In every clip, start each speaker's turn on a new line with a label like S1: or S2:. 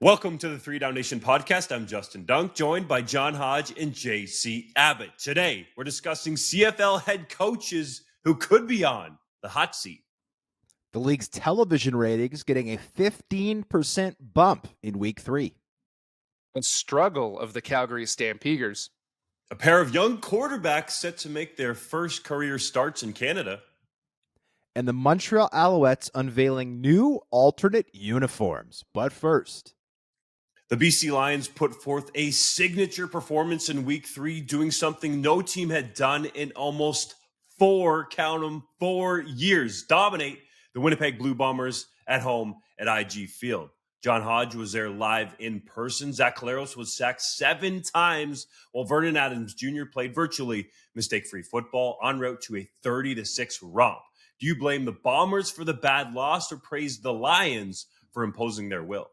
S1: Welcome to the 3DownNation podcast. I'm Justin Dunk, joined by John Hodge and JC Abbott. Today, we're discussing CFL head coaches who could be on the hot seat.
S2: The league's television ratings getting a 15% bump in week 3.
S3: The struggle of the Calgary Stampeders.
S1: A pair of young quarterbacks set to make their first career starts in Canada.
S2: And the Montreal Alouettes unveiling new alternate uniforms. But first,
S1: the BC Lions put forth a signature performance in week 3, doing something no team had done in almost 4 years. Dominate the Winnipeg Blue Bombers at home at IG Field. John Hodge was there live in person. Zach Collaros was sacked 7 times, while Vernon Adams Jr. played virtually mistake-free football en route to a 30-6 romp. Do you blame the Bombers for the bad loss or praise the Lions for imposing their will?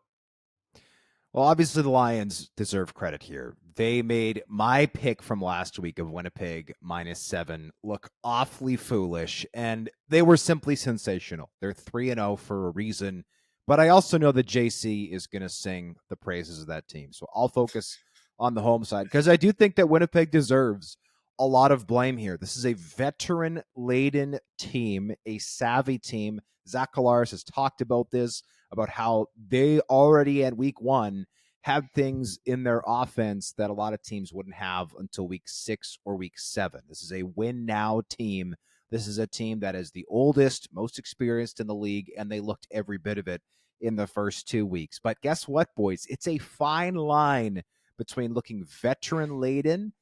S2: Well, obviously the Lions deserve credit here. They made my pick from last week of Winnipeg -7 look awfully foolish, and they were simply sensational. They're 3-0 for a reason, but I also know that JC is going to sing the praises of that team. So I'll focus on the home side because I do think that Winnipeg deserves a lot of blame here. This is a veteran-laden team, a savvy team. Zach Collaros has talked about this, about how they already at week 1 had things in their offense that a lot of teams wouldn't have until week 6 or week 7. This is a win-now team. This is a team that is the oldest, most experienced in the league, and they looked every bit of it in the first 2 weeks. But guess what, boys? It's a fine line between looking veteran-laden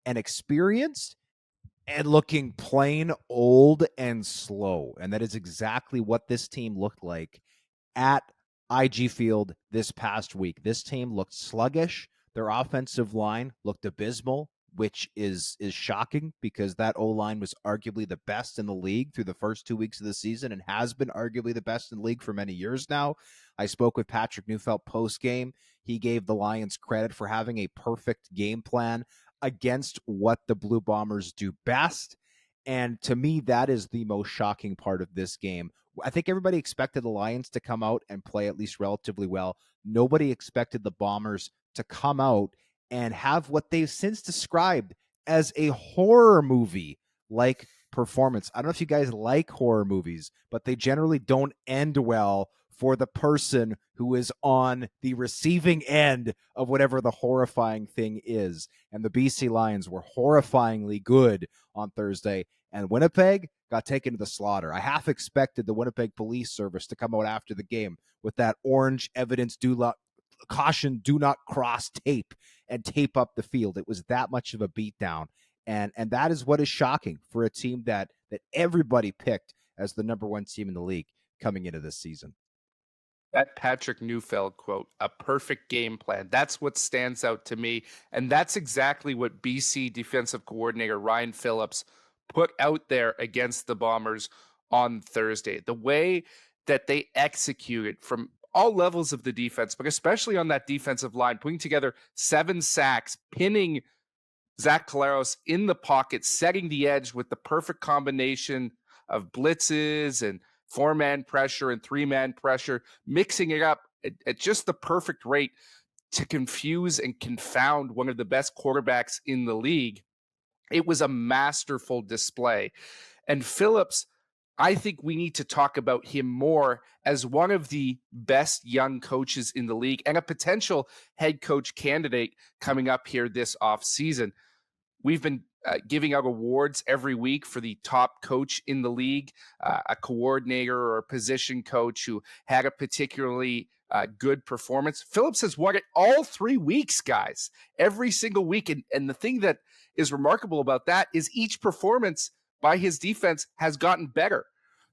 S2: and experienced and looking plain old and slow. And that is exactly what this team looked like at IG Field this past week. This team looked sluggish. Their offensive line looked abysmal, which is shocking because that O-line was arguably the best in the league through the first 2 weeks of the season and has been arguably the best in the league for many years now. I spoke with Patrick Neufeld post-game. He gave the Lions credit for having a perfect game plan against what the Blue Bombers do best. And to me, that is the most shocking part of this game. I think everybody expected the Lions to come out and play at least relatively well. Nobody expected the Bombers to come out and have what they've since described as a horror movie-like performance. I don't know if you guys like horror movies, but they generally don't end well for the person who is on the receiving end of whatever the horrifying thing is. And the BC Lions were horrifyingly good on Thursday, and Winnipeg got taken to the slaughter. I half expected the Winnipeg Police Service to come out after the game with that orange evidence do not cross tape and tape up the field. It was that much of a beatdown. And that is what is shocking for a team that everybody picked as the number 1 team in the league coming into this season.
S3: That Patrick Neufeld quote, a perfect game plan. That's what stands out to me. And that's exactly what BC defensive coordinator Ryan Phillips put out there against the Bombers on Thursday. The way that they executed from all levels of the defense, but especially on that defensive line, putting together 7 sacks, pinning Zach Collaros in the pocket, setting the edge with the perfect combination of blitzes and 4-man pressure and 3-man pressure, mixing it up at just the perfect rate to confuse and confound one of the best quarterbacks in the league. It was a masterful display. And Phillips, I think we need to talk about him more as one of the best young coaches in the league and a potential head coach candidate coming up here this offseason. We've been giving out awards every week for the top coach in the league, a coordinator or a position coach who had a particularly good performance. Phillips has won it all 3 weeks, guys, every single week. And the thing that is remarkable about that is each performance by his defense has gotten better.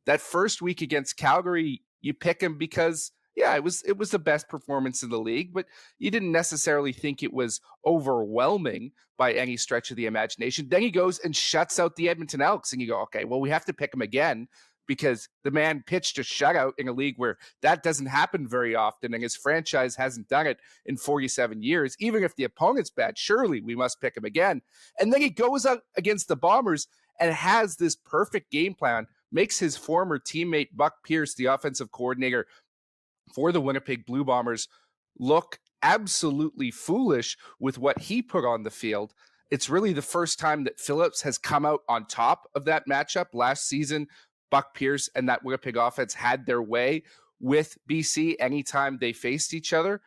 S3: That first week against Calgary, you pick him because it was the best performance in the league, but you didn't necessarily think it was overwhelming by any stretch of the imagination. Then he goes and shuts out the Edmonton Elks, and you go, okay, well, we have to pick him again because the man pitched a shutout in a league where that doesn't happen very often, and his franchise hasn't done it in 47 years. Even if the opponent's bad, surely we must pick him again. And then he goes out against the Bombers and has this perfect game plan, makes his former teammate Buck Pierce, the offensive coordinator for the Winnipeg Blue Bombers, look absolutely foolish with what he put on the field. It's really the first time that Phillips has come out on top of that matchup. Last season, Buck Pierce and that Winnipeg offense had their way with BC anytime they faced each other.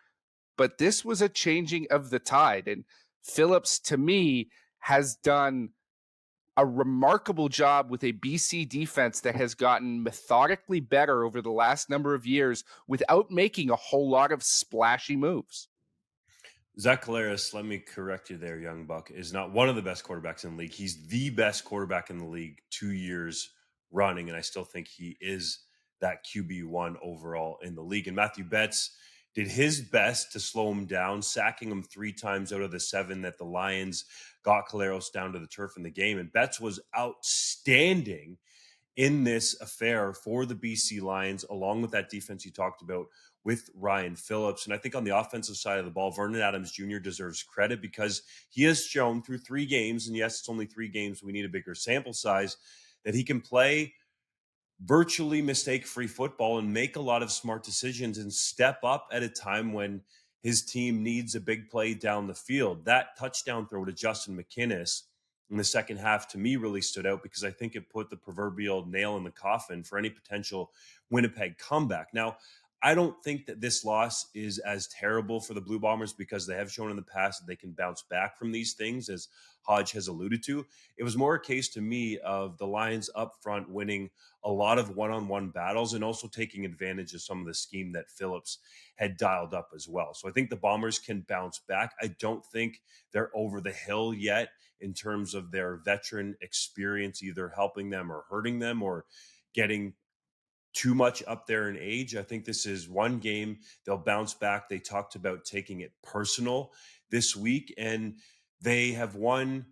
S3: But this was a changing of the tide. And Phillips, to me, has done a remarkable job with a BC defense that has gotten methodically better over the last number of years without making a whole lot of splashy moves.
S1: Zach Collaros, let me correct you there, young buck, is not one of the best quarterbacks in the league. He's the best quarterback in the league 2 years running, and I still think he is that QB1 overall in the league. And Matthew Betts did his best to slow him down, sacking him 3 times out of the 7 that the Lions got Collaros down to the turf in the game. And Betts was outstanding in this affair for the BC Lions, along with that defense you talked about with Ryan Phillips. And I think on the offensive side of the ball, Vernon Adams Jr. deserves credit because he has shown through 3 games, and yes, it's only 3 games, we need a bigger sample size, that he can play virtually mistake-free football and make a lot of smart decisions and step up at a time when his team needs a big play down the field. That touchdown throw to Justin McInnes in the second half, to me, really stood out because I think it put the proverbial nail in the coffin for any potential Winnipeg comeback. Now, I don't think that this loss is as terrible for the Blue Bombers because they have shown in the past that they can bounce back from these things, as Hodge has alluded to. It was more a case to me of the Lions up front winning a lot of one-on-one battles and also taking advantage of some of the scheme that Phillips had dialed up as well. So I think the Bombers can bounce back. I don't think they're over the hill yet in terms of their veteran experience, either helping them or hurting them or getting too much up there in age. I think this is one game they'll bounce back. They talked about taking it personal this week, and they have won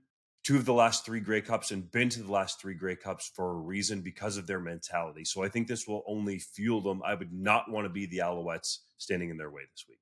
S1: 2 of the last 3 Grey Cups and been to the last 3 Grey Cups for a reason because of their mentality. So I think this will only fuel them. I would not want to be the Alouettes standing in their way this week.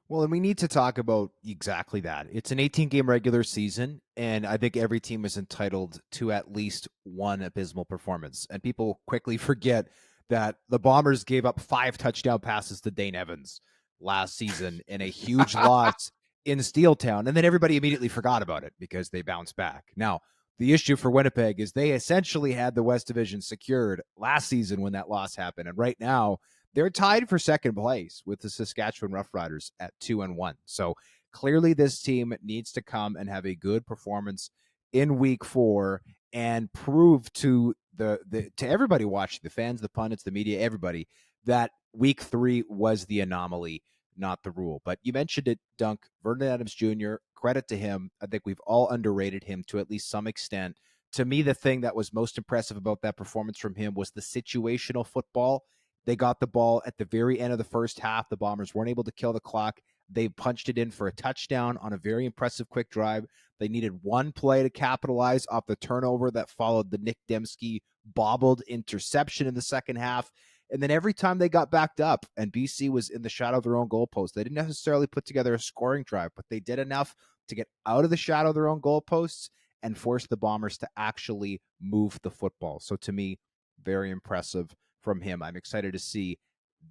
S2: Well, and we need to talk about exactly that. It's an 18-game regular season, and I think every team is entitled to at least one abysmal performance. And people quickly forget that the Bombers gave up 5 touchdown passes to Dane Evans last season in a huge loss in Steeltown, and then everybody immediately forgot about it because they bounced back. Now, the issue for Winnipeg is they essentially had the West Division secured last season when that loss happened, and right now they're tied for second place with the Saskatchewan Roughriders at 2-1. So clearly this team needs to come and have a good performance in week 4 and prove to to everybody watching, the fans, the pundits, the media, everybody, that week 3 was the anomaly, not the rule. But you mentioned it, Dunk. Vernon Adams Jr., credit to him. I think we've all underrated him to at least some extent. To me, the thing that was most impressive about that performance from him was the situational football. They got the ball at the very end of the first half. The Bombers weren't able to kill the clock. They punched it in for a touchdown on a very impressive quick drive. They needed one play to capitalize off the turnover that followed the Nick Dembski bobbled interception in the second half. And then every time they got backed up and BC was in the shadow of their own goalpost, they didn't necessarily put together a scoring drive, but they did enough to get out of the shadow of their own goalposts and force the Bombers to actually move the football. So to me, very impressive from him. I'm excited to see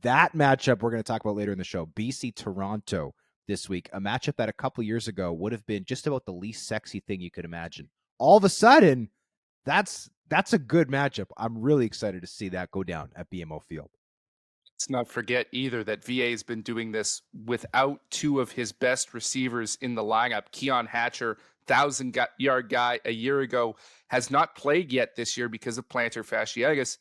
S2: that matchup we're going to talk about later in the show. BC Toronto this week, a matchup that a couple years ago would have been just about the least sexy thing you could imagine. All of a sudden, that's a good matchup. I'm really excited to see that go down at BMO Field.
S3: Let's not forget either that VA has been doing this without 2 of his best receivers in the lineup. Keon Hatcher, 1,000-yard guy a year ago, has not played yet this year because of plantar fasciitis.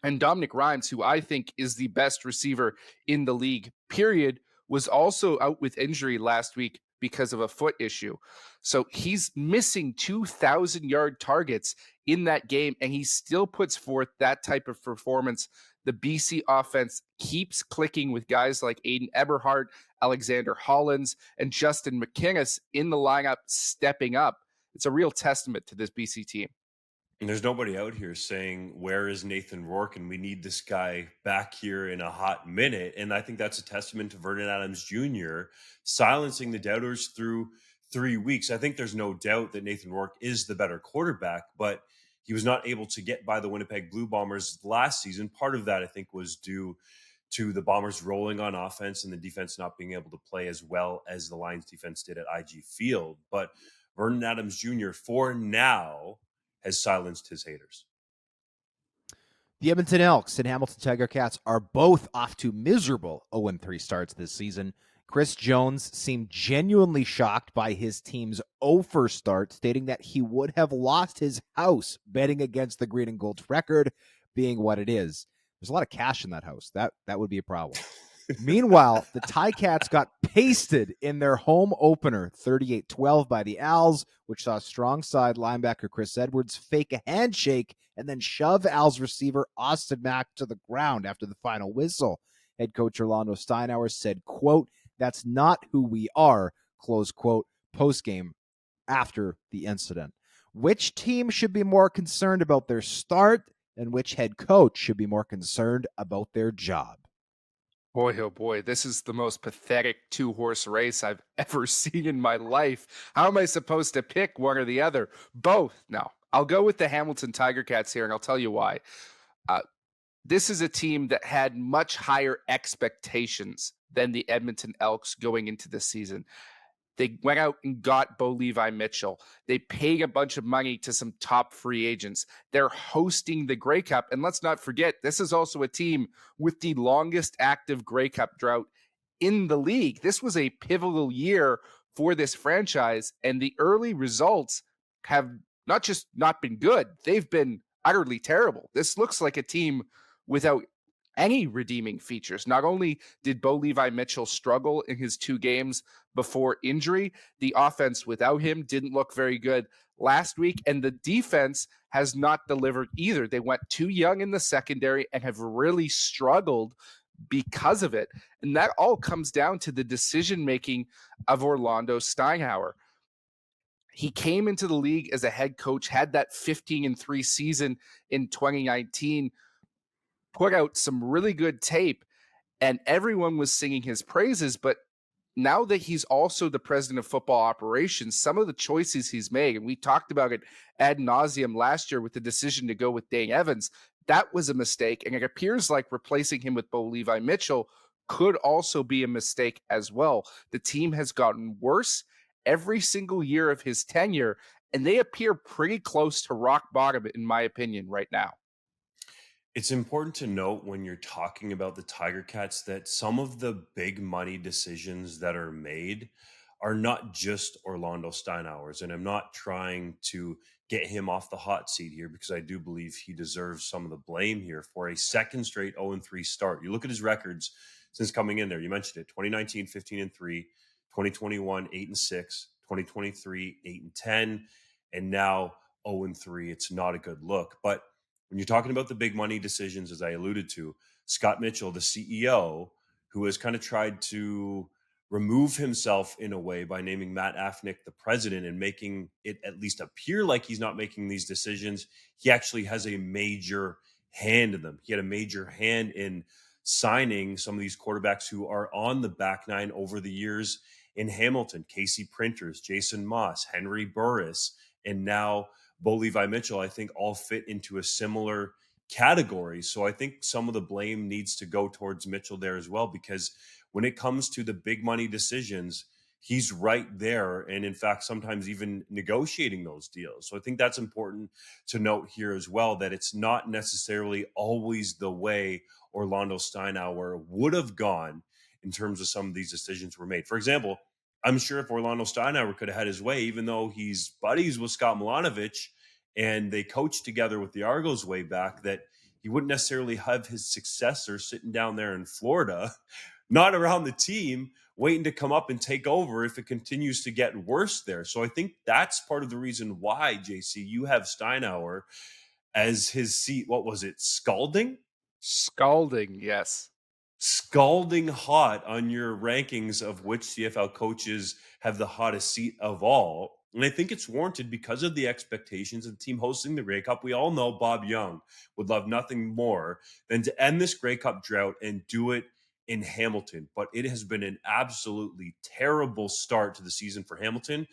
S3: And Dominic Rhymes, who I think is the best receiver in the league, period, was also out with injury last week because of a foot issue. So he's missing 2,000-yard targets in that game, and he still puts forth that type of performance. The BC offense keeps clicking with guys like Aiden Eberhardt, Alexander Hollins, and Justin McInnes in the lineup stepping up. It's a real testament to this BC team.
S1: And there's nobody out here saying, where is Nathan Rourke? And we need this guy back here in a hot minute. And I think that's a testament to Vernon Adams Jr. silencing the doubters through 3 weeks. I think there's no doubt that Nathan Rourke is the better quarterback, but he was not able to get by the Winnipeg Blue Bombers last season. Part of that, I think, was due to the Bombers rolling on offense and the defense not being able to play as well as the Lions defense did at IG Field. But Vernon Adams Jr., for now, has silenced his haters.
S2: The Edmonton Elks and Hamilton Tiger Cats are both off to miserable 0-3 starts this season. Chris Jones seemed genuinely shocked by his team's 0-1 start, stating that he would have lost his house betting against the Green and Gold's record being what it is. There's a lot of cash in that house. That would be a problem. Meanwhile, the Ticats got pasted in their home opener, 38-12 by the Als, which saw strong side linebacker Chris Edwards fake a handshake and then shove Als receiver Austin Mack to the ground after the final whistle. Head coach Orlando Steinauer said, quote, "That's not who we are," close quote, post-game after the incident. Which team should be more concerned about their start, and which head coach should be more concerned about their job?
S3: Boy, oh boy, this is the most pathetic two-horse race I've ever seen in my life. How am I supposed to pick one or the other? Both. No, I'll go with the Hamilton Tiger Cats here, and I'll tell you why. This is a team that had much higher expectations than the Edmonton Elks going into this season. They went out and got Bo Levi Mitchell. They paid a bunch of money to some top free agents. They're hosting the Grey Cup. And let's not forget, this is also a team with the longest active Grey Cup drought in the league. This was a pivotal year for this franchise, and the early results have not just not been good, they've been utterly terrible. This looks like a team without any redeeming features. Not only did Bo Levi Mitchell struggle in his 2 games before injury, the offense without him didn't look very good last week, and the defense has not delivered either. They went too young in the secondary and have really struggled because of it. And that all comes down to the decision-making of Orlando Steinauer. He came into the league as a head coach, had that 15-3 season in 2019, put out some really good tape, and everyone was singing his praises. But now that he's also the president of football operations, some of the choices he's made, and we talked about it ad nauseum last year with the decision to go with Dane Evans, that was a mistake. And it appears like replacing him with Bo Levi Mitchell could also be a mistake as well. The team has gotten worse every single year of his tenure, and they appear pretty close to rock bottom, in my opinion, right now.
S1: It's important to note when you're talking about the Tiger Cats that some of the big money decisions that are made are not just Orlando Steinauer's. And I'm not trying to get him off the hot seat here because I do believe he deserves some of the blame here for a second straight 0-3 start. You look at his records since coming in there. You mentioned it, 2019, 15-3, 2021, 8-6, 2023, 8-10, and now 0-3. It's not a good look. But when you're talking about the big money decisions, as I alluded to, Scott Mitchell, the CEO, who has kind of tried to remove himself in a way by naming Matt Afnick the president and making it at least appear like he's not making these decisions, he actually has a major hand in them. He had a major hand in signing some of these quarterbacks who are on the back nine over the years in Hamilton: Casey Printers, Jason Moss, Henry Burris, and now Bo Levi Mitchell. I think all fit into a similar category. So I think some of the blame needs to go towards Mitchell there as well, because when it comes to the big money decisions, he's right there. And in fact, sometimes even negotiating those deals. So I think that's important to note here as well, that it's not necessarily always the way Orlando Steinauer would have gone in terms of some of these decisions were made. For example, I'm sure if Orlando Steinauer could have had his way, even though he's buddies with Scott Milanovic and they coached together with the Argos way back, that he wouldn't necessarily have his successor sitting down there in Florida, not around the team, waiting to come up and take over if it continues to get worse there. So I think that's part of the reason why, JC, you have Steinauer as his seat. What was it? Scalding,
S3: Yes.
S1: Scalding hot on your rankings of which CFL coaches have the hottest seat of all. And I think it's warranted because of the expectations of the team hosting the Grey Cup. We all know Bob Young would love nothing more than to end this Grey Cup drought and do it in Hamilton, but it has been an absolutely terrible start to the season for Hamilton.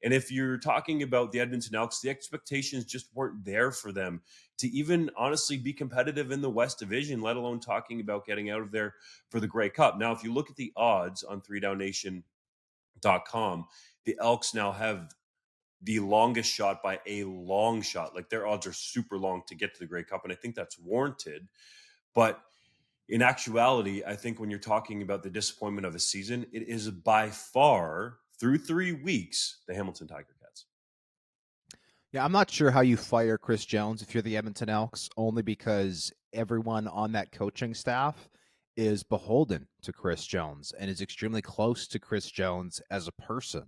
S1: And if you're talking about the Edmonton Elks, the expectations just weren't there for them to even honestly be competitive in the West Division, let alone talking about getting out of there for the Grey Cup. Now, if you look at the odds on 3DownNation.com, the Elks now have the longest shot by a long shot. Like their odds are super long to get to the Grey Cup, and I think that's warranted. But in actuality, I think when you're talking about the disappointment of a season, it is by far, through 3 weeks, the Hamilton Tiger Cats.
S2: Yeah, I'm not sure how you fire Chris Jones if you're the Edmonton Elks, only because everyone on that coaching staff is beholden to Chris Jones and is extremely close to Chris Jones as a person.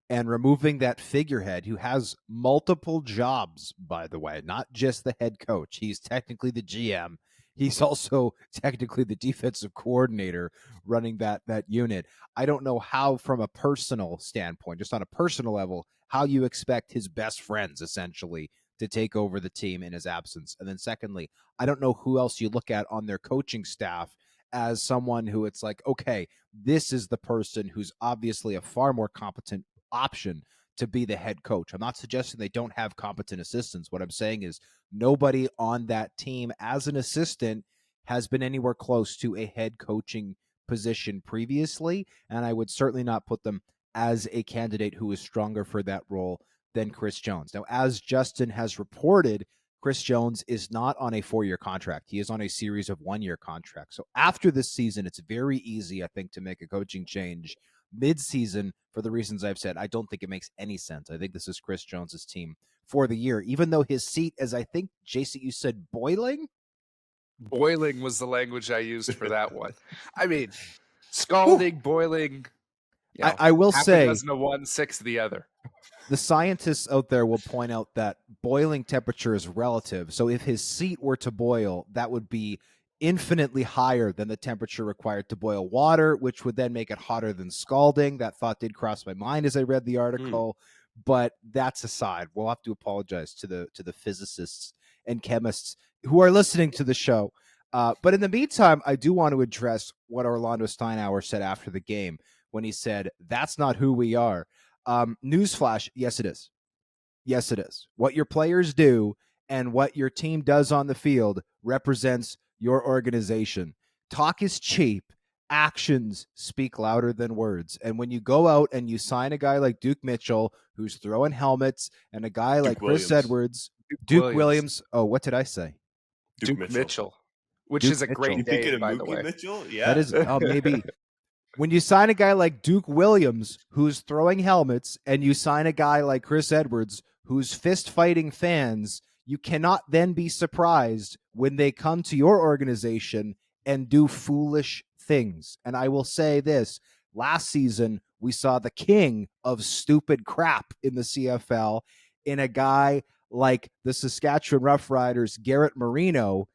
S2: And removing that figurehead who has multiple jobs, by the way, not just the head coach. He's technically the GM. He's also technically the defensive coordinator running that unit. I don't know how, from a personal standpoint, just on a personal level, how you expect his best friends, essentially, to take over the team in his absence. And then secondly, I don't know who else you look at on their coaching staff as someone who it's like, okay, this is the person who's obviously a far more competent option to be the head coach. I'm not suggesting they don't have competent assistants. What I'm saying is nobody on that team as an assistant has been anywhere close to a head coaching position previously, and I would certainly not put them as a candidate who is stronger for that role than Chris Jones. Now, as Justin has reported, Chris Jones is not on a 4-year contract. He is on a series of 1-year contracts. So after this season, it's very easy, I think, to make a coaching change mid-season for the reasons I've said. I don't think it makes any sense. I think this is Chris Jones's team for the year, even though his seat, as I think, JC, you said boiling?
S3: Boiling was the language I used for that one. I mean, scalding, boiling. You know,
S2: I will
S3: half
S2: say,
S3: a dozen of one, 6 of the other.
S2: the scientists out there will point out that boiling temperature is relative. So if his seat were to boil, that would be infinitely higher than the temperature required to boil water, which would then make it hotter than scalding. That thought did cross my mind as I read the article, but that's aside. We'll have to apologize to the physicists and chemists who are listening to the show. But in the meantime, I do want to address what Orlando Steinauer said after the game when he said, "That's not who we are." Newsflash, yes, it is. Yes, it is. What your players do and what your team does on the field represents your organization. Talk is cheap. Actions speak louder than words. And when you go out and you sign a guy like Duke Mitchell, who's throwing helmets, and a guy like Chris Edwards, Duke Williams. Oh, what did I say?
S3: Duke Mitchell. Which
S2: Duke
S3: is a
S2: Mitchell.
S3: great name, by the way.
S1: Mitchell? Yeah.
S2: That is, maybe. When you sign a guy like Duke Williams, who's throwing helmets, and you sign a guy like Chris Edwards, who's fist-fighting fans, you cannot then be surprised when they come to your organization and do foolish things. And I will say this, last season, we saw the king of stupid crap in the CFL in a guy like the Saskatchewan Roughriders, Garrett Marino,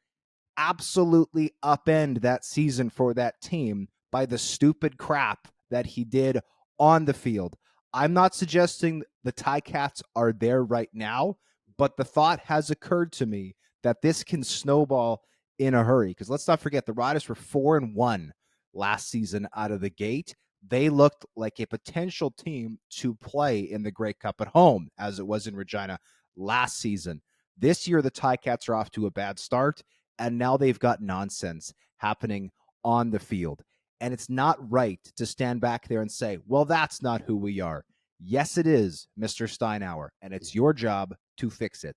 S2: absolutely upend that season for that team by the stupid crap that he did on the field. I'm not suggesting the Ticats are there right now, but the thought has occurred to me that this can snowball in a hurry. Because let's not forget, the Riders were 4-1 last season out of the gate. They looked like a potential team to play in the Grey Cup at home, as it was in Regina last season. This year, the Ticats are off to a bad start, and now they've got nonsense happening on the field. And it's not right to stand back there and say, well, that's not who we are. Yes, it is, Mr. Steinauer, and it's your job to fix it.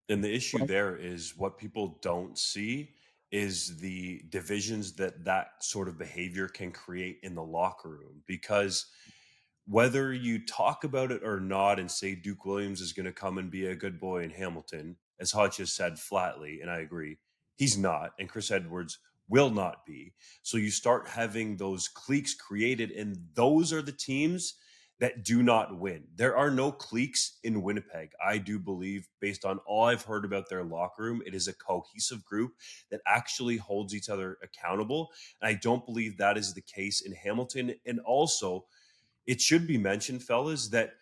S1: And the issue there is what people don't see is the divisions that sort of behavior can create in the locker room. Because whether you talk about it or not and say Duke Williams is going to come and be a good boy in Hamilton, as Hodge has said flatly, and I agree, he's not, and Chris Edwards will not be. So you start having those cliques created, and those are the teams that do not win. There are no cliques in Winnipeg. I do believe, based on all I've heard about their locker room, it is a cohesive group that actually holds each other accountable. And I don't believe that is the case in Hamilton. And also, it should be mentioned, fellas, that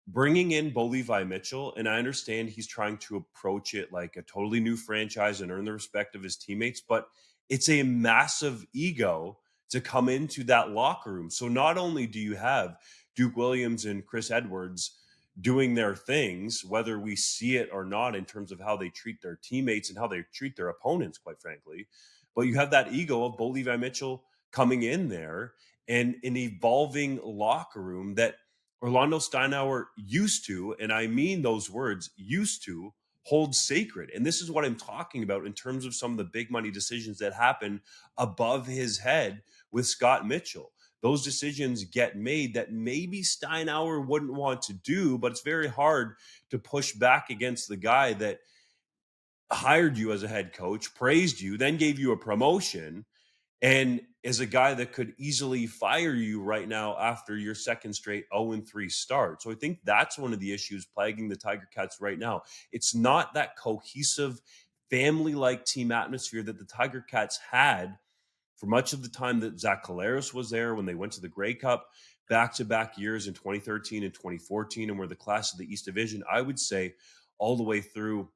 S1: bringing in Bo Levi Mitchell, and I understand he's trying to approach it like a totally new franchise and earn the respect of his teammates, but it's a massive ego to come into that locker room. So not only do you have Duke Williams and Chris Edwards doing their things, whether we see it or not, in terms of how they treat their teammates and how they treat their opponents, quite frankly, but you have that ego of Bo Levi Mitchell coming in there and an evolving locker room that Orlando Steinauer used to, and I mean those words, used to hold sacred. And this is what I'm talking about in terms of some of the big money decisions that happen above his head with Scott Mitchell. Those decisions get made that maybe Steinauer wouldn't want to do, but it's very hard to push back against the guy that hired you as a head coach, praised you, then gave you a promotion, and is a guy that could easily fire you right now after your second straight 0-3 start. So I think that's one of the issues plaguing the Tiger Cats right now. It's not that cohesive, family-like team atmosphere that the Tiger Cats had for much of the time that Zach Collaros was there, when they went to the Grey Cup back-to-back years in 2013 and 2014, and were the class of the East Division, I would say, all the way through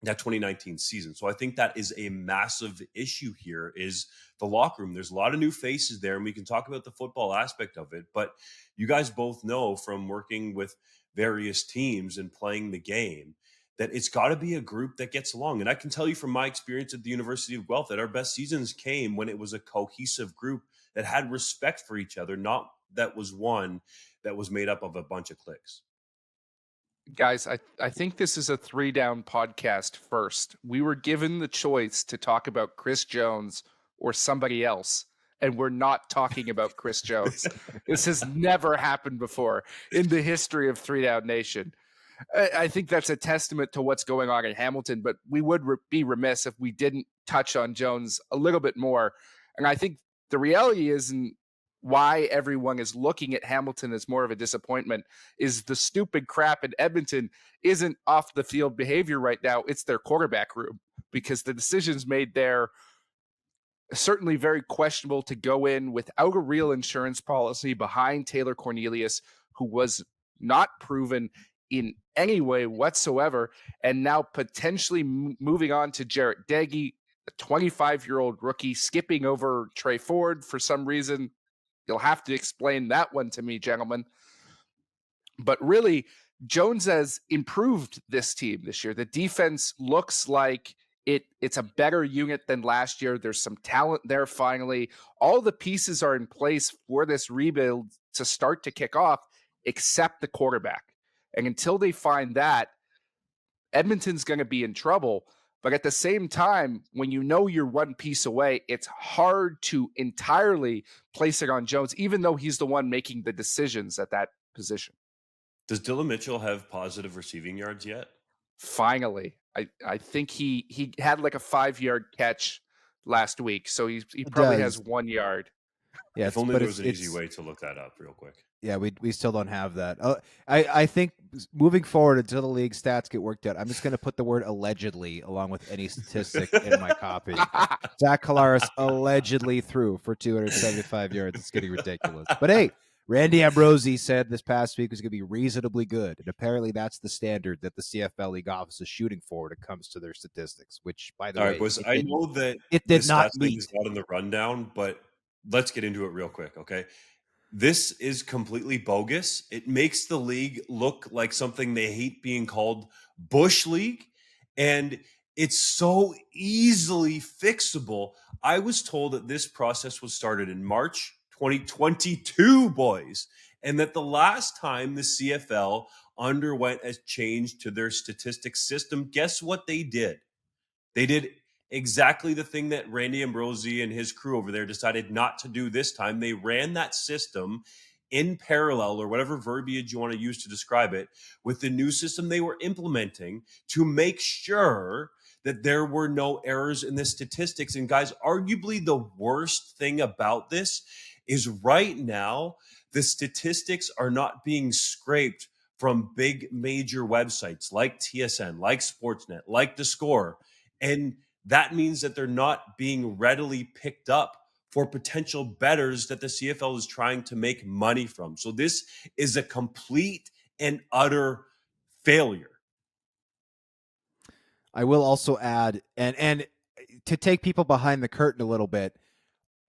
S1: that 2019 season. So I think that is a massive issue here, is the locker room. There's a lot of new faces there, and we can talk about the football aspect of it, but you guys both know from working with various teams and playing the game that it's got to be a group that gets along. And I can tell you from my experience at the University of Guelph that our best seasons came when it was a cohesive group that had respect for each other, not that was one that was made up of a bunch of cliques.
S3: Guys, I think this is a 3-down podcast first. We were given the choice to talk about Chris Jones or somebody else, and we're not talking about Chris Jones. This has never happened before in the history of 3DownNation. I think that's a testament to what's going on in Hamilton, but we would be remiss if we didn't touch on Jones a little bit more. And I think the reality is, and why everyone is looking at Hamilton as more of a disappointment, is the stupid crap in Edmonton isn't off the field behavior right now. It's their quarterback room, because the decisions made there are certainly very questionable to go in without a real insurance policy behind Taylor Cornelius, who was not proven in any way whatsoever, and now potentially moving on to Jarrett Daggy, a 25-year-old rookie, skipping over Trey Ford for some reason. You'll have to explain that one to me, gentlemen. But really, Jones has improved this team this year. The defense looks like it's a better unit than last year. There's some talent there finally. All the pieces are in place for this rebuild to start to kick off, except the quarterback. And until they find that, Edmonton's going to be in trouble. But at the same time, when you know you're one piece away, it's hard to entirely place it on Jones, even though he's the one making the decisions at that position.
S1: Does Dylan Mitchell have positive receiving yards yet?
S3: Finally. I think he had like a 5-yard catch last week, so he probably has 1 yard.
S1: Yeah, if only there was an easy way to look that up real quick.
S2: Yeah, we still don't have that. I think moving forward until the league stats get worked out, I'm just going to put the word allegedly along with any statistic in my copy. Zach Collaros allegedly threw for 275 yards. It's getting ridiculous. But hey, Randy Ambrosi said this past week was going to be reasonably good, and apparently that's the standard that the CFL League office is shooting for when it comes to their statistics. Which, by the way,
S1: boys, I know that
S2: it did not meet.
S1: Is not in the rundown, but let's get into it real quick, okay? This is completely bogus. It makes the league look like something they hate being called Bush League, and it's so easily fixable. I was told that this process was started in March 2022, boys, and that the last time the CFL underwent a change to their statistics system, guess what they did? They did exactly the thing that Randy Ambrosi and his crew over there decided not to do this time. They ran that system in parallel, or whatever verbiage you want to use to describe it, with the new system they were implementing to make sure that there were no errors in the statistics. And guys, arguably the worst thing about this is right now, the statistics are not being scraped from big major websites like TSN, like Sportsnet, like The Score. And that means that they're not being readily picked up for potential bettors that the CFL is trying to make money from. So this is a complete and utter failure.
S2: I will also add, and to take people behind the curtain a little bit,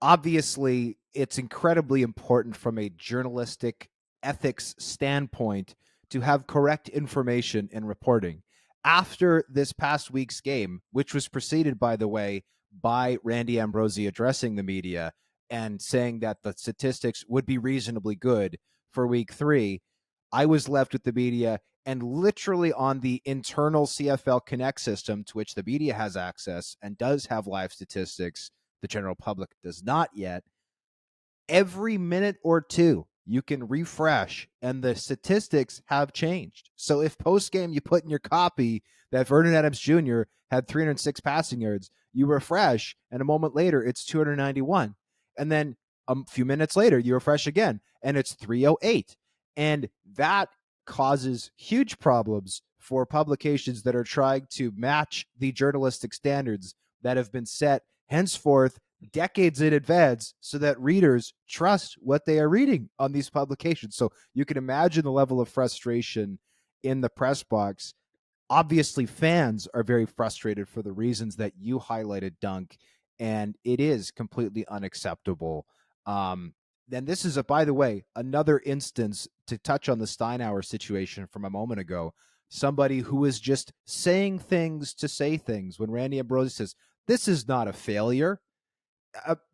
S2: obviously it's incredibly important from a journalistic ethics standpoint to have correct information in reporting. After this past week's game, which was preceded, by the way, by Randy Ambrosie addressing the media and saying that the statistics would be reasonably good for week 3, I was left with the media, and literally on the internal CFL Connect system, to which the media has access and does have live statistics, the general public does not yet. Every minute or two, you can refresh, and the statistics have changed. So if post-game you put in your copy that Vernon Adams Jr. had 306 passing yards, you refresh, and a moment later, it's 291. And then a few minutes later, you refresh again, and it's 308. And that causes huge problems for publications that are trying to match the journalistic standards that have been set henceforth decades in advance so that readers trust what they are reading on these publications. So you can imagine the level of frustration in the press box. Obviously, fans are very frustrated for the reasons that you highlighted, Dunk, and it is completely unacceptable. Then this is, by the way, another instance to touch on the Steinauer situation from a moment ago. Somebody who is just saying things to say things when Randy Ambrosie says, this is not a failure.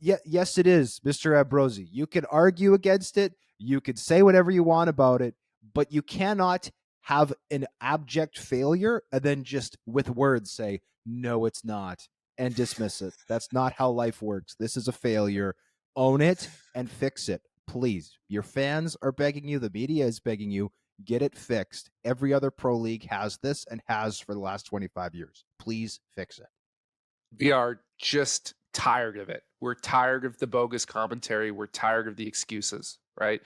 S2: Yes, it is, Mr. Ambrosie. You can argue against it. You can say whatever you want about it, but you cannot have an abject failure and then just with words say, no, it's not, and dismiss it. That's not how life works. This is a failure. Own it and fix it, please. Your fans are begging you. The media is begging you. Get it fixed. Every other pro league has this and has for the last 25 years. Please fix it.
S3: We are just tired of it. We're tired of the bogus commentary. We're tired of the excuses, right?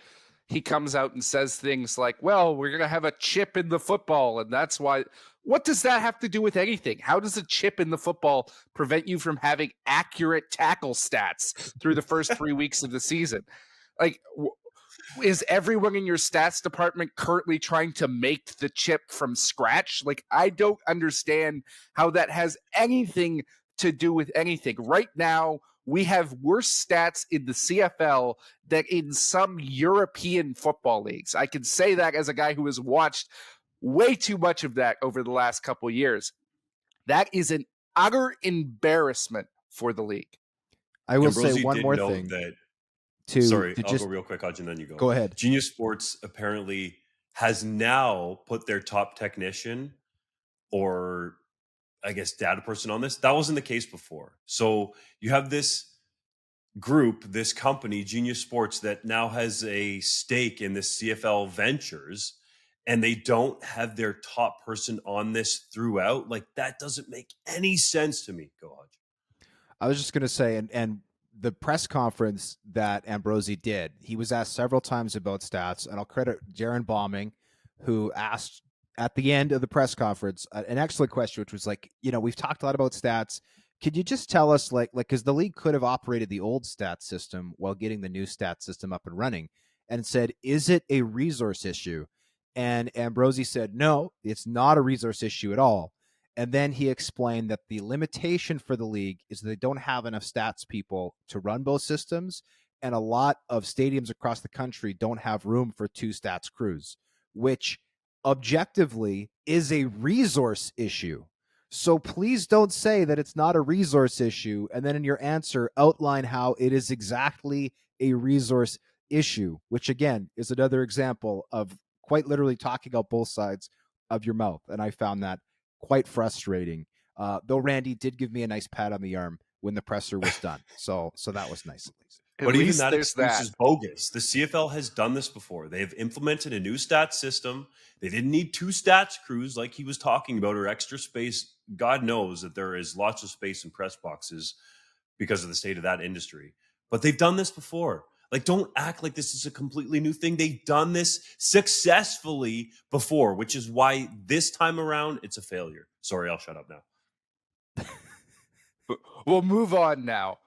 S3: He comes out and says things like, well, we're going to have a chip in the football, and that's why. What does that have to do with anything? How does a chip in the football prevent you from having accurate tackle stats through the first 3 weeks of the season? Like, is everyone in your stats department currently trying to make the chip from scratch? Like, I don't understand how that has anything to do with anything. Right now, we have worse stats in the CFL than in some European football leagues. I can say that as a guy who has watched way too much of that over the last couple of years. That is an utter embarrassment for the league.
S2: I will say one more thing.
S1: I'll go real quick, Hodge, and then you go.
S2: Go ahead.
S1: Genius Sports apparently has now put their top technician, or I guess data person, on this. That wasn't the case before. So you have this group, this company, Genius Sports, that now has a stake in this CFL Ventures, and they don't have their top person on this throughout. Like, that doesn't make any sense to me. Go, Hodge.
S2: I was just going to say, and the press conference that Ambrosie did, he was asked several times about stats, and I'll credit Jaron Bombing, who asked at the end of the press conference an excellent question, which was like, we've talked a lot about stats. Could you just tell us, like, because the league could have operated the old stat system while getting the new stat system up and running, and said, is it a resource issue? And Ambrosie said, no, it's not a resource issue at all. And then he explained that the limitation for the league is that they don't have enough stats people to run both systems, and a lot of stadiums across the country don't have room for 2 stats crews, which objectively is a resource issue. So please don't say that it's not a resource issue, and then in your answer outline how it is exactly a resource issue, which again is another example of quite literally talking out both sides of your mouth. And I found that quite frustrating. Though Randy did give me a nice pat on the arm when the presser was done. So that was nice at least.
S1: But even that excuse is bogus. The CFL has done this before. They have implemented a new stats system. They didn't need 2 stats crews like he was talking about, or extra space. God knows that there is lots of space in press boxes because of the state of that industry. But they've done this before. Like, don't act like this is a completely new thing. They've done this successfully before, which is why this time around it's a failure. Sorry, I'll shut up now.
S3: We'll move on now.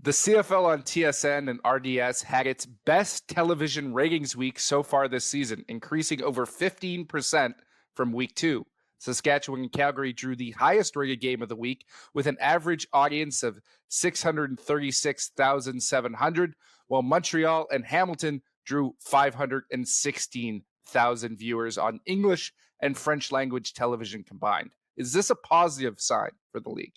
S3: The CFL on TSN and RDS had its best television ratings week so far this season, increasing over 15% from week 2. Saskatchewan and Calgary drew the highest rated game of the week with an average audience of 636,700, while Montreal and Hamilton drew 516,000 viewers on English and French language television combined. Is this a positive sign for the league?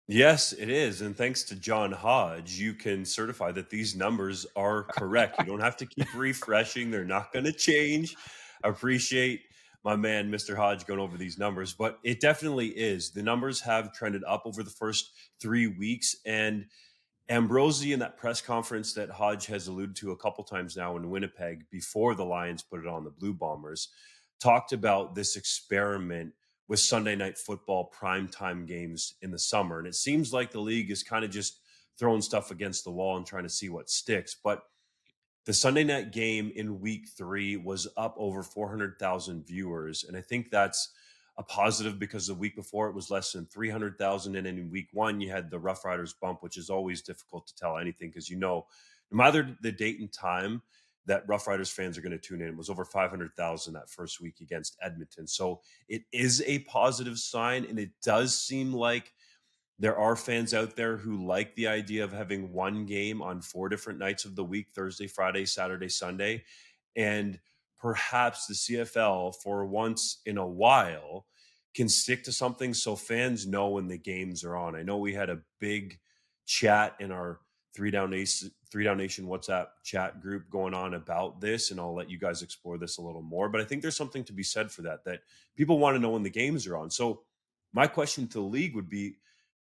S1: Yes, it is. And thanks to John Hodge, you can certify that these numbers are correct. You don't have to keep refreshing, they're not going to change. I appreciate my man, Mr. Hodge, going over these numbers, but it definitely is. The numbers have trended up over the first 3 weeks. And Ambrosi, in that press conference that Hodge has alluded to a couple times now in Winnipeg before the Lions put it on the Blue Bombers, talked about this experiment with Sunday night football primetime games in the summer. And it seems like the league is kind of just throwing stuff against the wall and trying to see what sticks. But the Sunday night game in week 3 was up over 400,000 viewers. And I think that's a positive because the week before it was less than 300,000. And in week 1, you had the Rough Riders bump, which is always difficult to tell anything because, no matter the date and time that Rough Riders fans are going to tune in, it was over 500,000 that first week against Edmonton. So it is a positive sign. And it does seem like there are fans out there who like the idea of having one game on 4 different nights of the week, Thursday, Friday, Saturday, Sunday. And perhaps the CFL, for once in a while, can stick to something so fans know when the games are on. I know we had a big chat in our 3DownNation WhatsApp chat group going on about this, and I'll let you guys explore this a little more. But I think there's something to be said for that people want to know when the games are on. So my question to the league would be,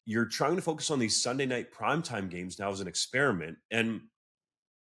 S1: you're trying to focus on these Sunday night primetime games now as an experiment, and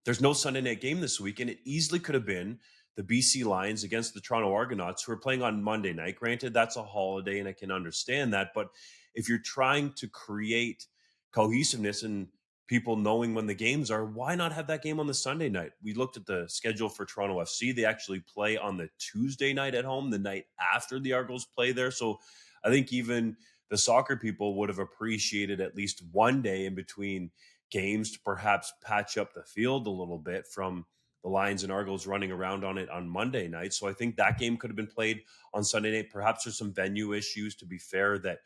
S1: there's no Sunday night game this week, and it easily could have been the BC Lions against the Toronto Argonauts, who are playing on Monday night. Granted, that's a holiday, and I can understand that, but if you're trying to create cohesiveness and people knowing when the games are, why not have that game on the Sunday night? We looked at the schedule for Toronto FC. They actually play on the Tuesday night at home, the night after the Argos play there. So I think even the soccer people would have appreciated at least one day in between games to perhaps patch up the field a little bit from the Lions and Argos running around on it on Monday night. So I think that game could have been played on Sunday night. Perhaps there's some venue issues, to be fair, that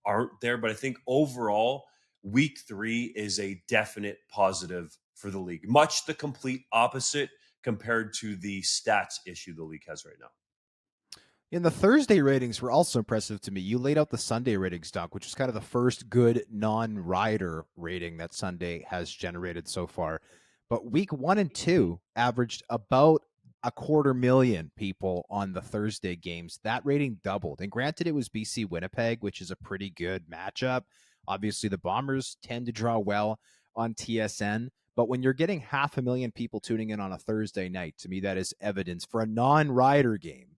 S1: aren't there. But I think overall, week 3 is a definite positive for the league. Much the complete opposite compared to the stats issue the league has right now.
S2: And the Thursday ratings were also impressive to me. You laid out the Sunday ratings, Doc, which is kind of the first good non-rider rating that Sunday has generated so far. But week 1 and 2 averaged about 250,000 people on the Thursday games. That rating doubled. And granted, it was BC Winnipeg, which is a pretty good matchup. Obviously, the Bombers tend to draw well on TSN. But when you're getting 500,000 people tuning in on a Thursday night, to me, that is evidence for a non-rider game.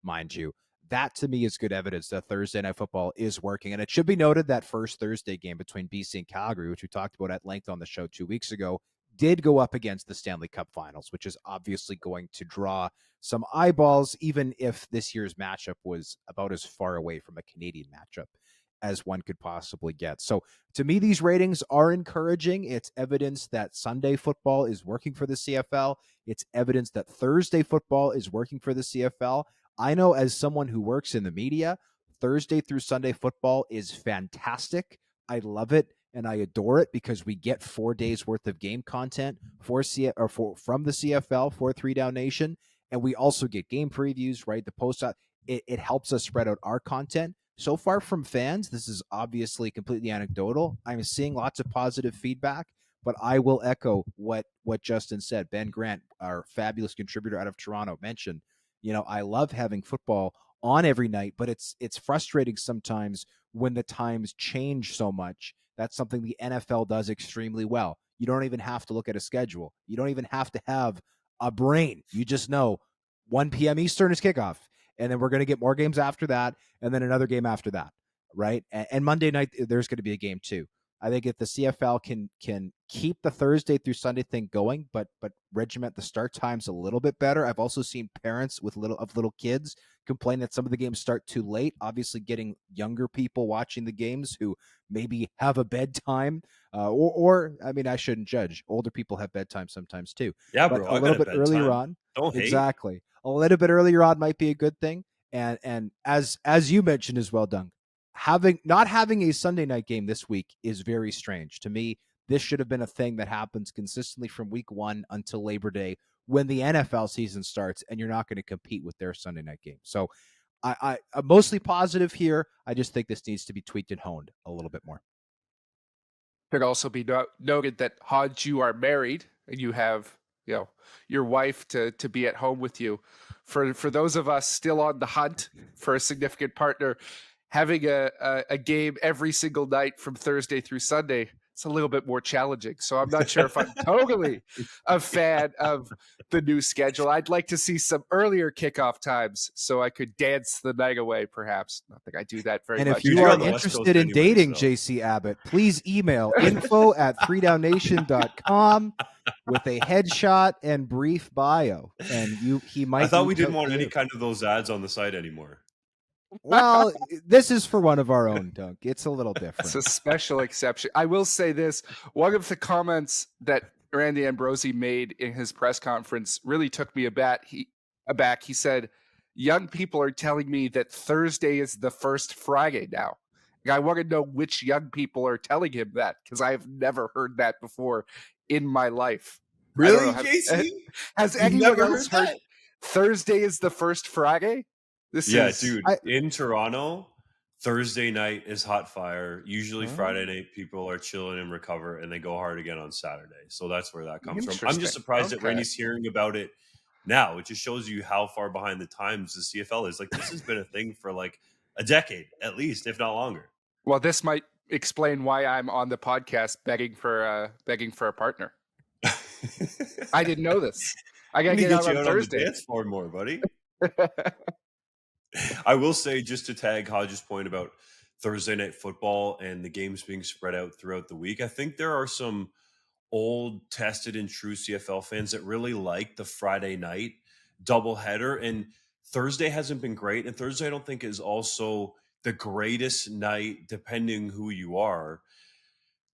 S2: Mind you, that to me is good evidence that Thursday Night Football is working. And it should be noted that first Thursday game between BC and Calgary, which we talked about at length on the show 2 weeks ago, did go up against the Stanley Cup Finals, which is obviously going to draw some eyeballs, even if this year's matchup was about as far away from a Canadian matchup as one could possibly get. So to me, these ratings are encouraging. It's evidence that Sunday football is working for the CFL. It's evidence that Thursday football is working for the CFL. I know as someone who works in the media, Thursday through Sunday football is fantastic. I love it and I adore it because we get 4 days worth of game content from the CFL for 3DownNation, and we also get game previews, right? The post it helps us spread out our content. So far from fans, this is obviously completely anecdotal. I'm seeing lots of positive feedback, but I will echo what Justin said. Ben Grant, our fabulous contributor out of Toronto, mentioned, I love having football on every night, but it's frustrating sometimes when the times change so much. That's something the NFL does extremely well. You don't even have to look at a schedule. You don't even have to have a brain. You just know 1 p.m. Eastern is kickoff, and then we're going to get more games after that, and then another game after that, right? And Monday night, there's going to be a game too. I think if the CFL can keep the Thursday through Sunday thing going, but regiment the start times a little bit better. I've also seen parents with little kids complain that some of the games start too late. Obviously, getting younger people watching the games who maybe have a bedtime, or I mean, I shouldn't judge. Older people have bedtime sometimes too.
S1: Yeah,
S2: but
S1: bro.
S2: a little bit earlier on,
S1: Don't hate.
S2: exactly. A little bit earlier on might be a good thing. And as you mentioned as well, Dunk, not having a Sunday night game this week is very strange to me. This should have been a thing that happens consistently from week 1 until Labor Day when the NFL season starts, and you're not going to compete with their Sunday night game. So I'm mostly positive here. I just think this needs to be tweaked and honed a little bit more.
S3: Could also be noted that Hodge, you are married and you have, your wife to be at home with you. For those of us still on the hunt for a significant partner, having a game every single night from Thursday through Sunday, it's a little bit more challenging. So I'm not sure if I'm totally a fan of the new schedule. I'd like to see some earlier kickoff times so I could dance the night away, perhads. Not that I do that very much.
S2: And if you are interested in dating JC Abbott, please email info@3downnation.com with a headshot and brief bio. And he might.
S1: I thought we didn't want any kind of those ads on the site anymore.
S2: Well, this is for one of our own, Dunk. It's a little different.
S3: It's a special exception. I will say this. One of the comments that Randy Ambrosie made in his press conference really took me aback. He said, young people are telling me that Thursday is the first Friday now. I want to know which young people are telling him that, because I've never heard that before in my life.
S1: Really, JC?
S3: Has anyone else heard Thursday is the first Friday?
S1: Dude, in Toronto, Thursday night is hot fire. Usually Friday night people are chilling and recover, and they go hard again on Saturday. So that's where that comes from. I'm just surprised that Randy's hearing about it now. It just shows you how far behind the times the CFL is. Like, this has been a thing for like a decade, at least, if not longer.
S3: Well, this might explain why I'm on the podcast begging for a partner. I didn't know this. I gotta get out on Thursday.
S1: On the dance floor more, buddy. I will say, just to tag Hodge's point about Thursday night football and the games being spread out throughout the week, I think there are some old, tested, and true CFL fans that really like the Friday night doubleheader. And Thursday hasn't been great. And Thursday, I don't think, is also the greatest night, depending who you are,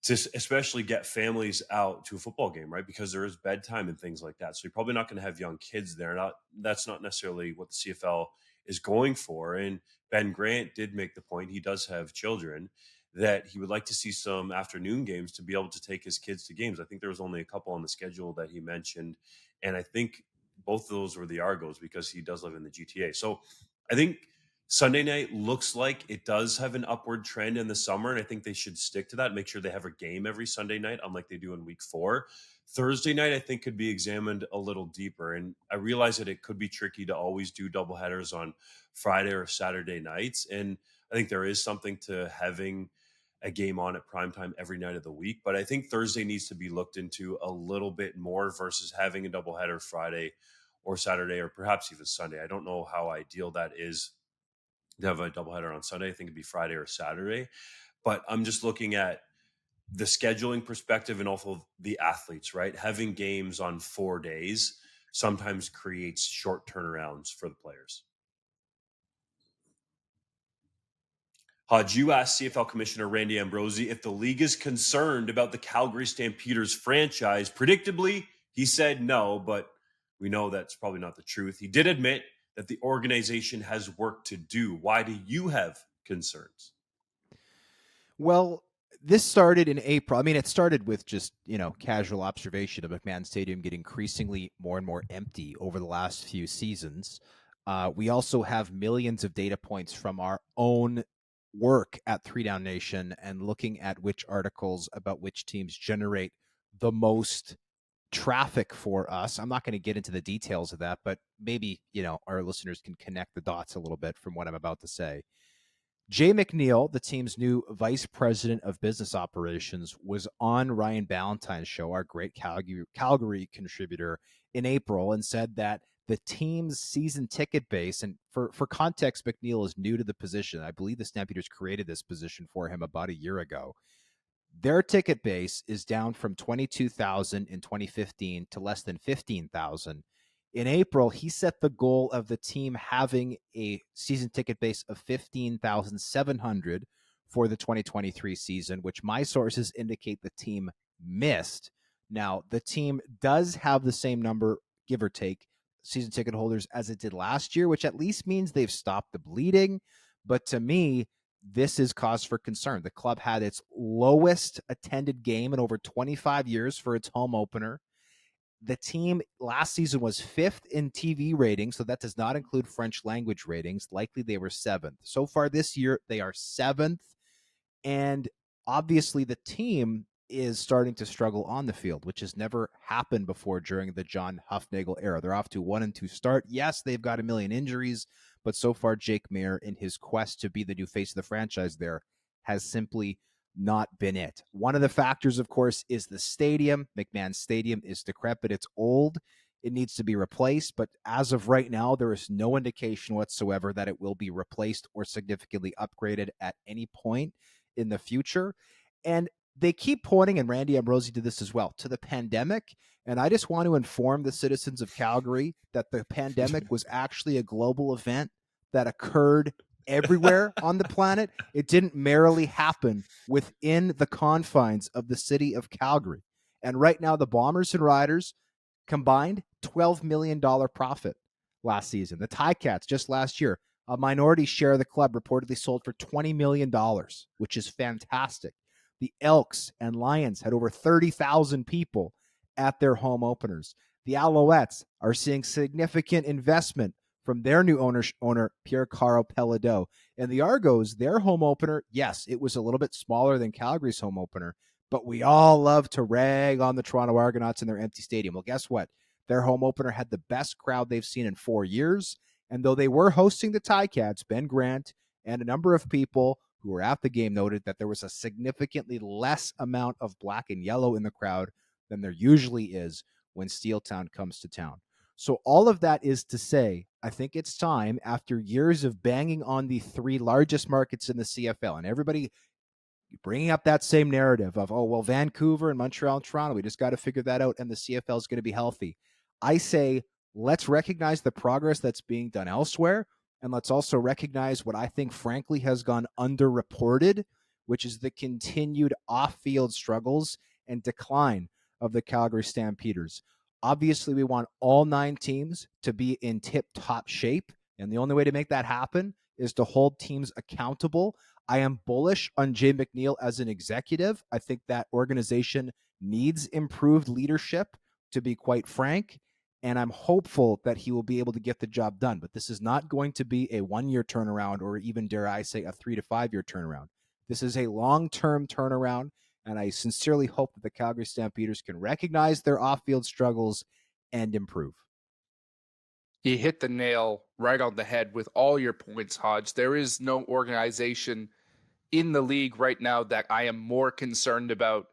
S1: to especially get families out to a football game, right? Because there is bedtime and things like that. So you're probably not going to have young kids there. That's not necessarily what the CFL is going for. And Ben Grant did make the point, he does have children, that he would like to see some afternoon games to be able to take his kids to games. I think there was only a couple on the schedule that he mentioned. And I think both of those were the Argos, because he does live in the GTA. So I think Sunday night looks like it does have an upward trend in the summer, and I think they should stick to that. Make sure they have a game every Sunday night, unlike they do in week 4. Thursday night, I think, could be examined a little deeper, and I realize that it could be tricky to always do doubleheaders on Friday or Saturday nights, and I think there is something to having a game on at primetime every night of the week, but I think Thursday needs to be looked into a little bit more versus having a doubleheader Friday or Saturday, or perhaps even Sunday. I don't know how ideal that is to have a doubleheader on Sunday. I think it'd be Friday or Saturday, but I'm just looking at the scheduling perspective and also the athletes, right? Having games on 4 days sometimes creates short turnarounds for the players. Hodge, you asked CFL Commissioner Randy Ambrosie if the league is concerned about the Calgary Stampeders franchise. Predictably, he said no, but we know that's probably not the truth. He did admit that the organization has work to do. Why do you have concerns?
S2: Well, this started in April. I mean, it started with just, casual observation of McMahon Stadium getting increasingly more and more empty over the last few seasons. We also have millions of data points from our own work at 3DownNation and looking at which articles about which teams generate the most traffic for us. I'm not going to get into the details of that, but maybe, our listeners can connect the dots a little bit from what I'm about to say. Jay McNeil, the team's new vice president of business operations, was on Ryan Ballantyne's show, our great Calgary contributor, in April, and said that the team's season ticket base, and for context, McNeil is new to the position. I believe the Stampeders created this position for him about a year ago. Their ticket base is down from 22,000 in 2015 to less than 15,000. In April, he set the goal of the team having a season ticket base of 15,700 for the 2023 season, which my sources indicate the team missed. Now, the team does have the same number, give or take, season ticket holders as it did last year, which at least means they've stopped the bleeding. But to me, this is cause for concern. The club had its lowest attended game in over 25 years for its home opener. The team last season was 5th in TV ratings, so that does not include French language ratings. Likely they were 7th. So far this year, they are 7th. And obviously the team is starting to struggle on the field, which has never happened before during the John Hufnagel era. They're off to 1-2 start. Yes, they've got a million injuries, but so far Jake Maier, in his quest to be the new face of the franchise there, has simply not been it. One of the factors, of course, is the stadium. McMahon Stadium is decrepit. It's old. It needs to be replaced, but as of right now, there is no indication whatsoever that it will be replaced or significantly upgraded at any point in the future. And they keep pointing, and Randy Ambrosie did this as well, to the pandemic. And I just want to inform the citizens of Calgary that the pandemic was actually a global event that occurred everywhere on the planet. It didn't merely happen within the confines of the city of Calgary. And right now, the Bombers and Riders combined $12 million profit last season. The Ticats just last year, a minority share of the club reportedly sold for $20 million, which is fantastic. The Elks and Lions had over 30,000 people at their home openers. The Alouettes are seeing significant investment from their new owner Pierre-Carl Pelledeau. And the Argos, their home opener, yes, it was a little bit smaller than Calgary's home opener, but we all love to rag on the Toronto Argonauts and their empty stadium. Well, guess what? Their home opener had the best crowd they've seen in 4 years. And though they were hosting the Ticats, Ben Grant and a number of people who were at the game noted that there was a significantly less amount of black and yellow in the crowd than there usually is when Steeltown comes to town. So all of that is to say, I think it's time, after years of banging on the 3 largest markets in the CFL, and everybody bringing up that same narrative of, oh, well, Vancouver and Montreal and Toronto, we just got to figure that out, and the CFL is going to be healthy. I say, let's recognize the progress that's being done elsewhere, and let's also recognize what I think, frankly, has gone underreported, which is the continued off-field struggles and decline of the Calgary Stampeders. Obviously, we want all 9 teams to be in tip-top shape, and the only way to make that happen is to hold teams accountable. I am bullish on Jay McNeil as an executive. I think that organization needs improved leadership, to be quite frank, and I'm hopeful that he will be able to get the job done. But this is not going to be a 1-year turnaround, or even, dare I say, a 3 to 5 year turnaround. This is a long-term turnaround, and I sincerely hope that the Calgary Stampeders can recognize their off-field struggles and improve.
S3: You hit the nail right on the head with all your points, Hodge. There is no organization in the league right now that I am more concerned about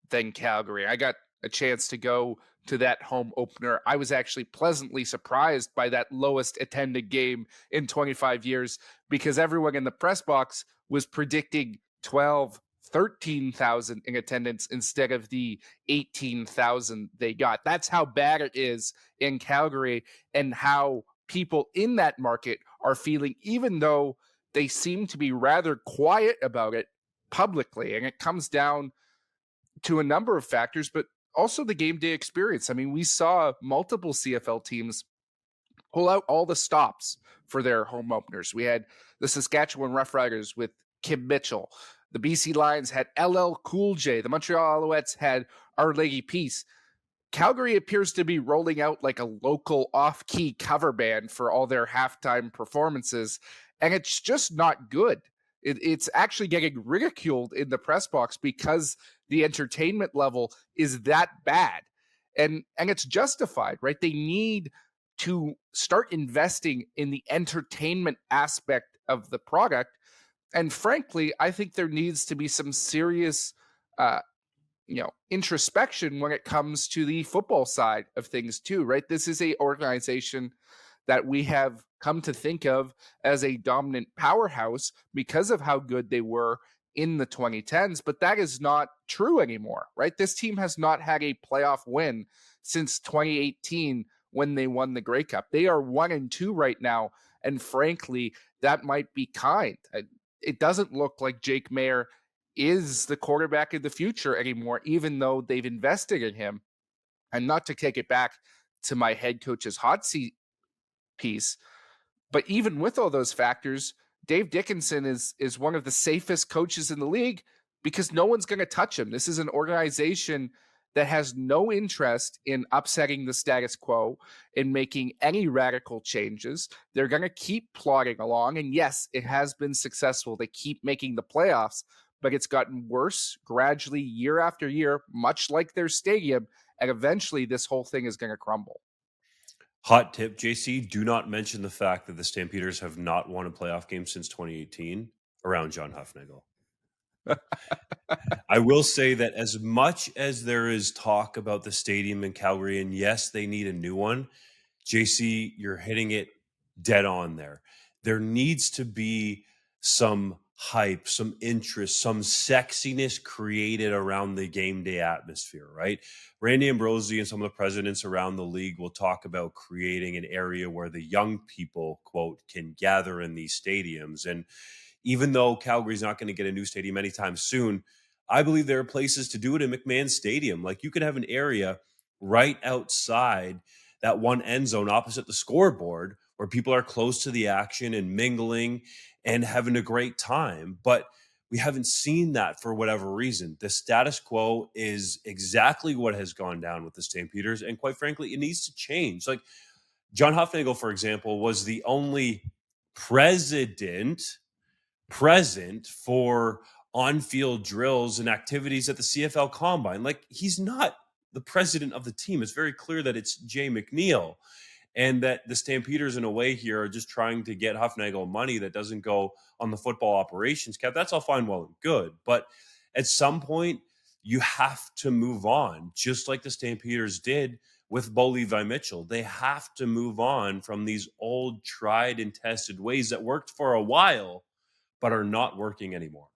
S3: than Calgary. I got a chance to go to that home opener. I was actually pleasantly surprised by that lowest attended game in 25 years because everyone in the press box was predicting 12, 13,000 in attendance instead of the 18,000 they got. That's how bad it is in Calgary and how people in that market are feeling, even though they seem to be rather quiet about it publicly. And it comes down to a number of factors, but also the game day experience. I mean, we saw multiple CFL teams pull out all the stops for their home openers. We had the Saskatchewan Roughriders with Kim Mitchell. The BC Lions had LL Cool J. The Montreal Alouettes had Our Lady Peace. Calgary appears to be rolling out like a local off-key cover band for all their halftime performances, and it's just not good. It's actually getting ridiculed in the press box because the entertainment level is that bad. And it's justified, right? They need to start investing in the entertainment aspect of the product. And frankly, I think there needs to be some serious introspection when it comes to the football side of things too, right? This is a organization that we have come to think of as a dominant powerhouse because of how good they were in the 2010s, but that is not true anymore, right? This team has not had a playoff win since 2018 when they won the Grey Cup. They are 1-2 right now, and frankly, that might be kind. It doesn't look like Jake Maier is the quarterback of the future anymore, even though they've invested in him. And not to take it back to my head coach's hot seat piece. But even with all those factors, Dave Dickinson is one of the safest coaches in the league because no one's going to touch him. This is an organization that has no interest in upsetting the status quo, in making any radical changes. They're going to keep plodding along. And yes, it has been successful. They keep making the playoffs, but it's gotten worse gradually year after year, much like their stadium. And eventually this whole thing is going to crumble.
S1: Hot tip, JC, do not mention the fact that the Stampeders have not won a playoff game since 2018 around John Hufnagel. I will say that as much as there is talk about the stadium in Calgary, and yes, they need a new one, JC, you're hitting it dead on there. There needs to be some hype, some interest, some sexiness created around the game day atmosphere, right? Randy Ambrosie and some of the presidents around the league will talk about creating an area where the young people, quote, can gather in these stadiums. And even though Calgary's not going to get a new stadium anytime soon, I believe there are places to do it in McMahon Stadium. Like you could have an area right outside that one end zone opposite the scoreboard where people are close to the action and mingling and having a great time. But we haven't seen that for whatever reason. The status quo is exactly what has gone down with the Stampeders. And quite frankly, it needs to change. Like John Hufnagel, for example, was the only president present for on-field drills and activities at the CFL Combine. Like he's not the president of the team. It's very clear that it's Jay McNeil. And that the Stampeders, in a way, here are just trying to get Hufnagel money that doesn't go on the football operations cap. That's all fine, well, and good. But at some point, you have to move on, just like the Stampeders did with Bo Levi Mitchell. They have to move on from these old, tried and tested ways that worked for a while, but are not working anymore.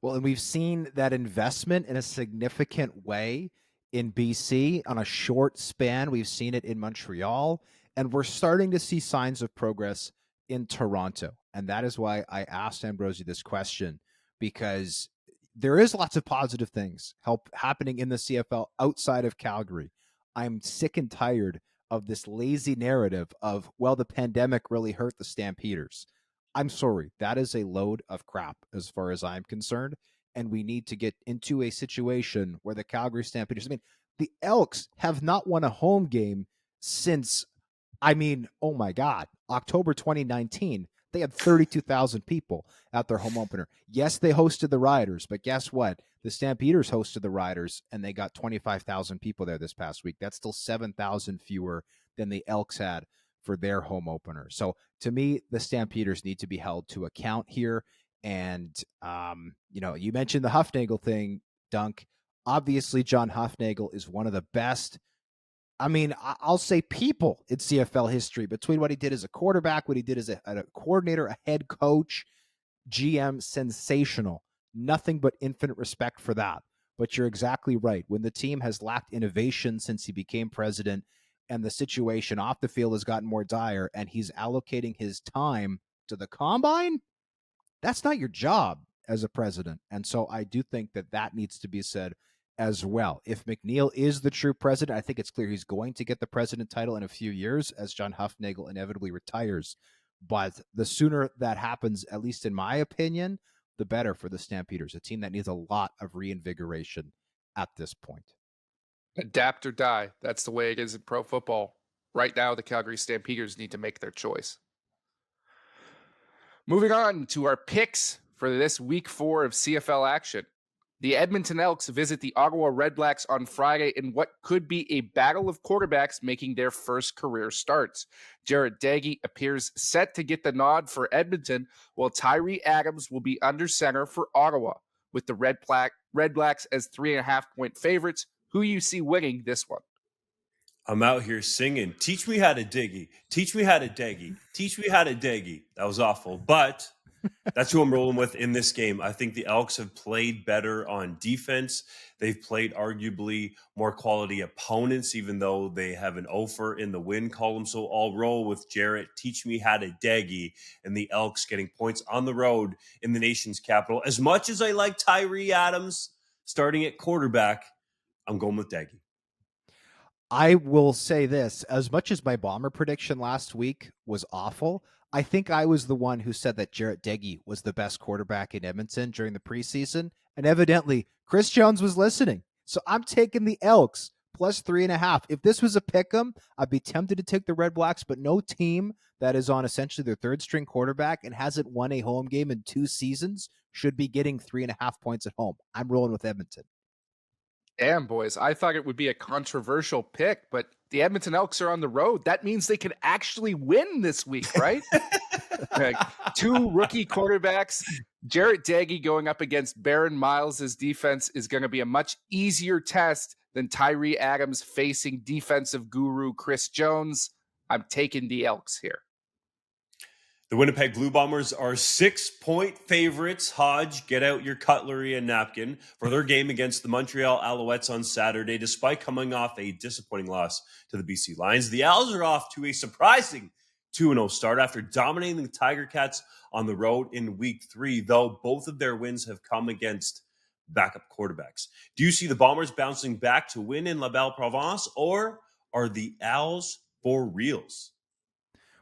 S2: Well, and we've seen that investment in a significant way in BC on a short span. We've seen it in Montreal, and we're starting to see signs of progress in Toronto. And that is why I asked Ambrosie this question, because there is lots of positive things happening in the CFL outside of Calgary. I'm sick and tired of this lazy narrative of, well, the pandemic really hurt the Stampeders. I'm sorry, that is a load of crap as far as I'm concerned. And we need to get into a situation where the Calgary Stampeders, the Elks have not won a home game since, oh my God, October 2019. They had 32,000 people at their home opener. Yes, they hosted the Riders, but guess what? The Stampeders hosted the Riders, and they got 25,000 people there this past week. That's still 7,000 fewer than the Elks had for their home opener. So to me, the Stampeders need to be held to account here. And, you mentioned the Hufnagel thing, Dunk. Obviously, John Hufnagel is one of the best, I'll say people in CFL history, between what he did as a quarterback, what he did as a coordinator, a head coach, GM, sensational. Nothing but infinite respect for that. But you're exactly right. When the team has lacked innovation since he became president, and the situation off the field has gotten more dire, and he's allocating his time to the combine, that's not your job as a president. And so I do think that needs to be said as well. If McNeil is the true president, I think it's clear he's going to get the president title in a few years as John Hufnagel inevitably retires. But the sooner that happens, at least in my opinion, the better for the Stampeders, a team that needs a lot of reinvigoration at this point.
S3: Adapt or die. That's the way it is in pro football. Right now, the Calgary Stampeders need to make their choice. Moving on to our picks for this week 4 of CFL action. The Edmonton Elks visit the Ottawa Redblacks on Friday in what could be a battle of quarterbacks making their first career starts. Jarrett Doege appears set to get the nod for Edmonton, while Tyree Adams will be under center for Ottawa, with the Redblacks as 3.5-point favorites. Who you see winning this one?
S1: I'm out here singing, teach me how to diggy, teach me how to deggy, teach me how to deggy. That was awful, but that's who I'm rolling with in this game. I think the Elks have played better on defense. They've played arguably more quality opponents, even though they have an offer in the win column. So I'll roll with Jarrett, teach me how to deggy, and the Elks getting points on the road in the nation's capital. As much as I like Tyree Adams starting at quarterback, I'm going with Doege.
S2: I will say this, as much as my Bomber prediction last week was awful, I think I was the one who said that Jarrett Deggy was the best quarterback in Edmonton during the preseason, and evidently Chris Jones was listening. So I'm taking the Elks plus 3.5. If this was a pick 'em, I'd be tempted to take the Redblacks, but no team that is on essentially their third string quarterback and hasn't won a home game in 2 seasons should be getting 3.5 points at home. I'm rolling with Edmonton.
S3: Damn, boys. I thought it would be a controversial pick, but the Edmonton Elks are on the road. That means they can actually win this week, right? Like, 2 rookie quarterbacks. Jarrett Daggy going up against Baron Miles' defense is going to be a much easier test than Tyree Adams facing defensive guru Chris Jones. I'm taking the Elks here.
S1: The Winnipeg Blue Bombers are 6-point favorites. Hodge, get out your cutlery and napkin for their game against the Montreal Alouettes on Saturday. Despite coming off a disappointing loss to the BC Lions, the Owls are off to a surprising 2-0 start after dominating the Tiger Cats on the road in Week 3, though both of their wins have come against backup quarterbacks. Do you see the Bombers bouncing back to win in La Belle Province, or are the Owls for reals?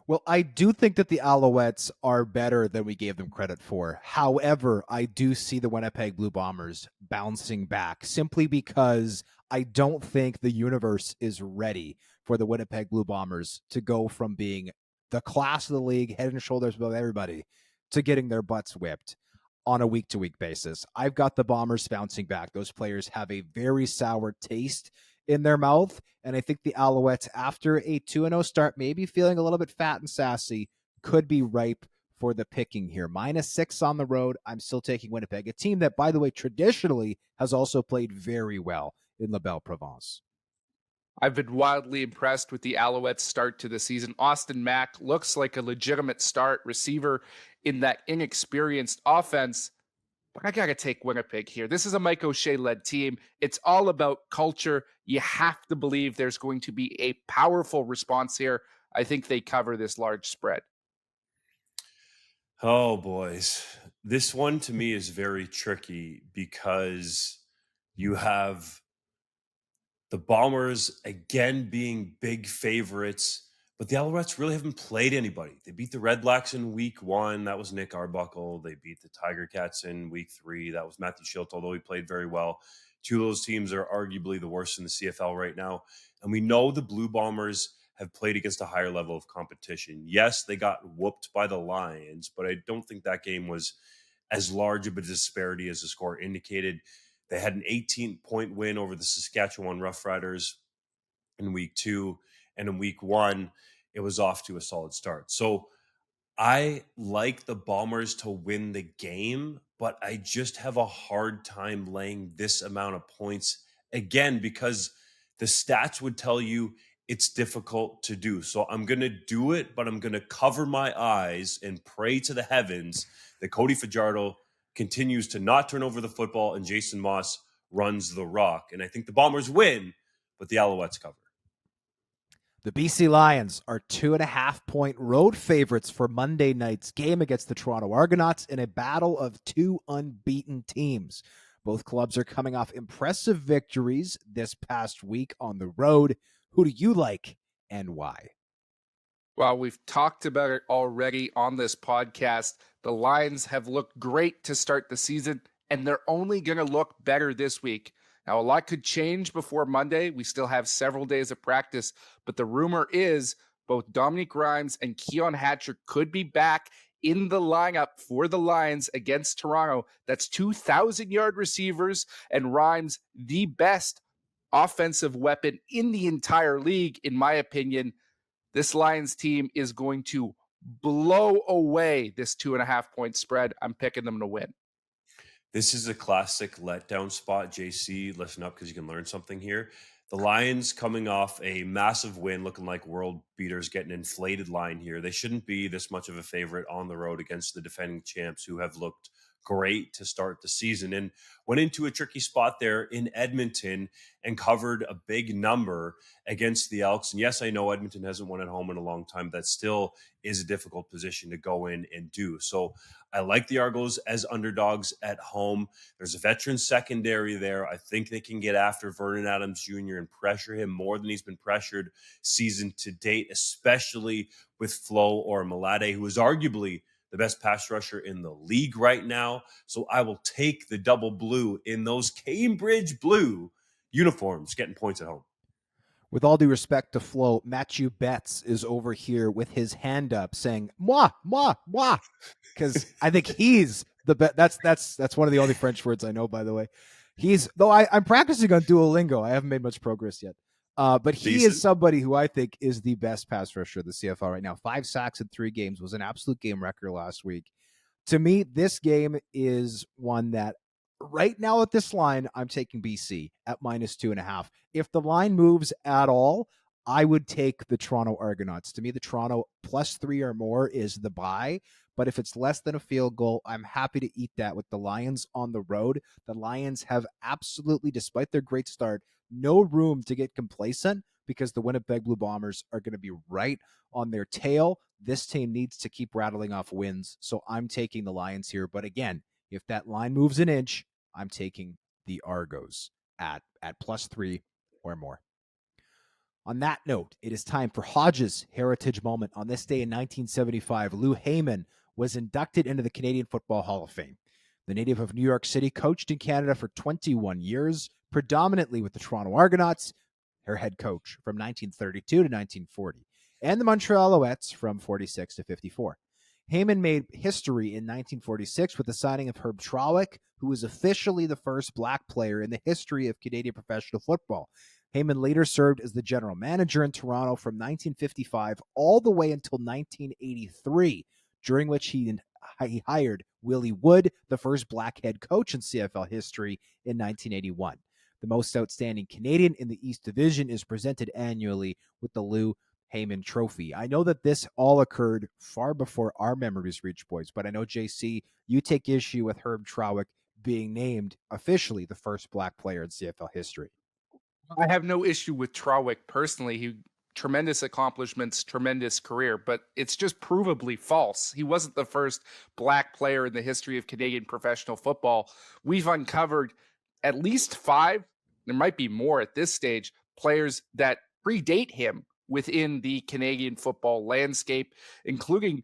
S2: Well, I do think that the Alouettes are better than we gave them credit for. However, I do see the Winnipeg Blue Bombers bouncing back simply because I don't think the universe is ready for the Winnipeg Blue Bombers to go from being the class of the league, head and shoulders above everybody, to getting their butts whipped on a week-to-week basis. I've got the Bombers bouncing back. Those players have a very sour taste in their mouth, and I think the Alouettes, after a 2-0 start, maybe feeling a little bit fat and sassy, could be ripe for the picking here. -6 on the road. I'm still taking Winnipeg, a team that, by the way, traditionally has also played very well in La Belle Province.
S3: I've been wildly impressed with the Alouettes start to the season. Austin Mack looks like a legitimate start receiver in that inexperienced offense. But I got to take Winnipeg here. This is a Mike O'Shea-led team. It's all about culture. You have to believe there's going to be a powerful response here. I think they cover this large spread.
S1: Oh, boys. This one to me is very tricky because you have the Bombers again being big favorites, but the Alouettes really haven't played anybody. They beat the Redblacks in Week 1. That was Nick Arbuckle. They beat the Tiger Cats in Week 3. That was Matthew Schilt, although he played very well. 2 of those teams are arguably the worst in the CFL right now. And we know the Blue Bombers have played against a higher level of competition. Yes, they got whooped by the Lions, but I don't think that game was as large of a disparity as the score indicated. They had an 18-point win over the Saskatchewan Roughriders in Week 2. And in Week 1, it was off to a solid start. So I like the Bombers to win the game, but I just have a hard time laying this amount of points again because the stats would tell you it's difficult to do. So I'm going to do it, but I'm going to cover my eyes and pray to the heavens that Cody Fajardo continues to not turn over the football and Jason Moss runs the rock. And I think the Bombers win, but the Alouettes cover.
S2: The BC Lions are 2.5-point road favorites for Monday night's game against the Toronto Argonauts in a battle of 2 unbeaten teams. Both clubs are coming off impressive victories this past week on the road. Who do you like and why?
S3: Well, we've talked about it already on this podcast. The Lions have looked great to start the season, and they're only going to look better this week. Now, a lot could change before Monday. We still have several days of practice, but the rumor is both Dominique Rhymes and Keon Hatcher could be back in the lineup for the Lions against Toronto. That's 2,000-yard receivers, and Rhymes, the best offensive weapon in the entire league, in my opinion. This Lions team is going to blow away this 2.5-point spread. I'm picking them to win.
S1: This is a classic letdown spot, JC. Listen up because you can learn something here. The Lions coming off a massive win, looking like world beaters, getting an inflated line here. They shouldn't be this much of a favorite on the road against the defending champs who have looked great to start the season, and went into a tricky spot there in Edmonton and covered a big number against the Elks. And yes, I know Edmonton hasn't won at home in a long time. That still is a difficult position to go in and do. So I like the Argos as underdogs at home. There's a veteran secondary there. I think they can get after Vernon Adams Jr. and pressure him more than he's been pressured season to date, especially with Flo or Malade, who is arguably the best pass rusher in the league right now. So I will take the double blue in those Cambridge blue uniforms, getting points at home.
S2: With all due respect to Flo, Matthew Betts is over here with his hand up saying, moi, moi, moi, because I think he's the best. That's one of the only French words I know, by the way. I'm practicing on Duolingo. I haven't made much progress yet. But he is somebody who I think is the best pass rusher of the CFL right now. 5 sacks in 3 games was an absolute game record last week. To me, this game is one that right now at this line, I'm taking BC at -2.5. If the line moves at all, I would take the Toronto Argonauts. To me, the Toronto +3 or more is the buy. But if it's less than a field goal, I'm happy to eat that with the Lions on the road. The Lions have absolutely, despite their great start, no room to get complacent because the Winnipeg Blue Bombers are going to be right on their tail. This team needs to keep rattling off wins, so I'm taking the Lions here. But again, if that line moves an inch, I'm taking the Argos at +3 or more. On that note, it is time for Hodge's heritage moment. On this day in 1975, Lou Heyman was inducted into the Canadian Football Hall of Fame. The native of New York City coached in Canada for 21 years, predominantly with the Toronto Argonauts, her head coach from 1932 to 1940, and the Montreal Alouettes from 46 to 54. Heyman made history in 1946 with the signing of Herb Trawick, who was officially the first black player in the history of Canadian professional football. Heyman later served as the general manager in Toronto from 1955 all the way until 1983, during which he hired Willie Wood, the first black head coach in CFL history, in 1981. The most outstanding Canadian in the East Division is presented annually with the Lou Heyman Trophy. I know that this all occurred far before our memories reach, boys, but I know, JC, you take issue with Herb Trawick being named officially the first black player in CFL history.
S3: I have no issue with Trawick personally. He tremendous accomplishments, tremendous career, but it's just provably false. He wasn't the first black player in the history of Canadian professional football. We've uncovered at least 5, there might be more at this stage, players that predate him within the Canadian football landscape, including,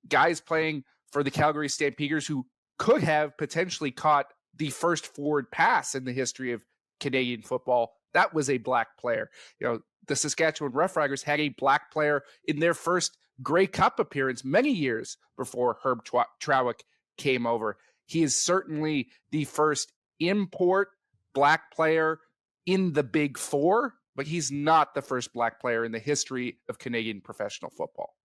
S3: guys playing for the Calgary Stampeders who could have potentially caught the first forward pass in the history of Canadian football. That was a black player. The Saskatchewan Roughriders had a black player in their first Grey Cup appearance many years before Herb Trawick came over. He is certainly the first import black player in the Big Four, but he's not the first black player in the history of Canadian professional football.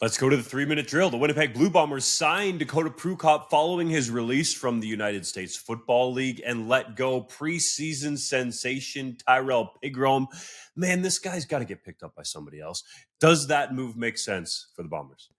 S1: Let's go to the 3-minute drill. The Winnipeg Blue Bombers signed Dakota Prukop following his release from the United States Football League and let go preseason sensation Tyrell Pigrome. Man, this guy's got to get picked up by somebody else. Does that move make sense for the Bombers?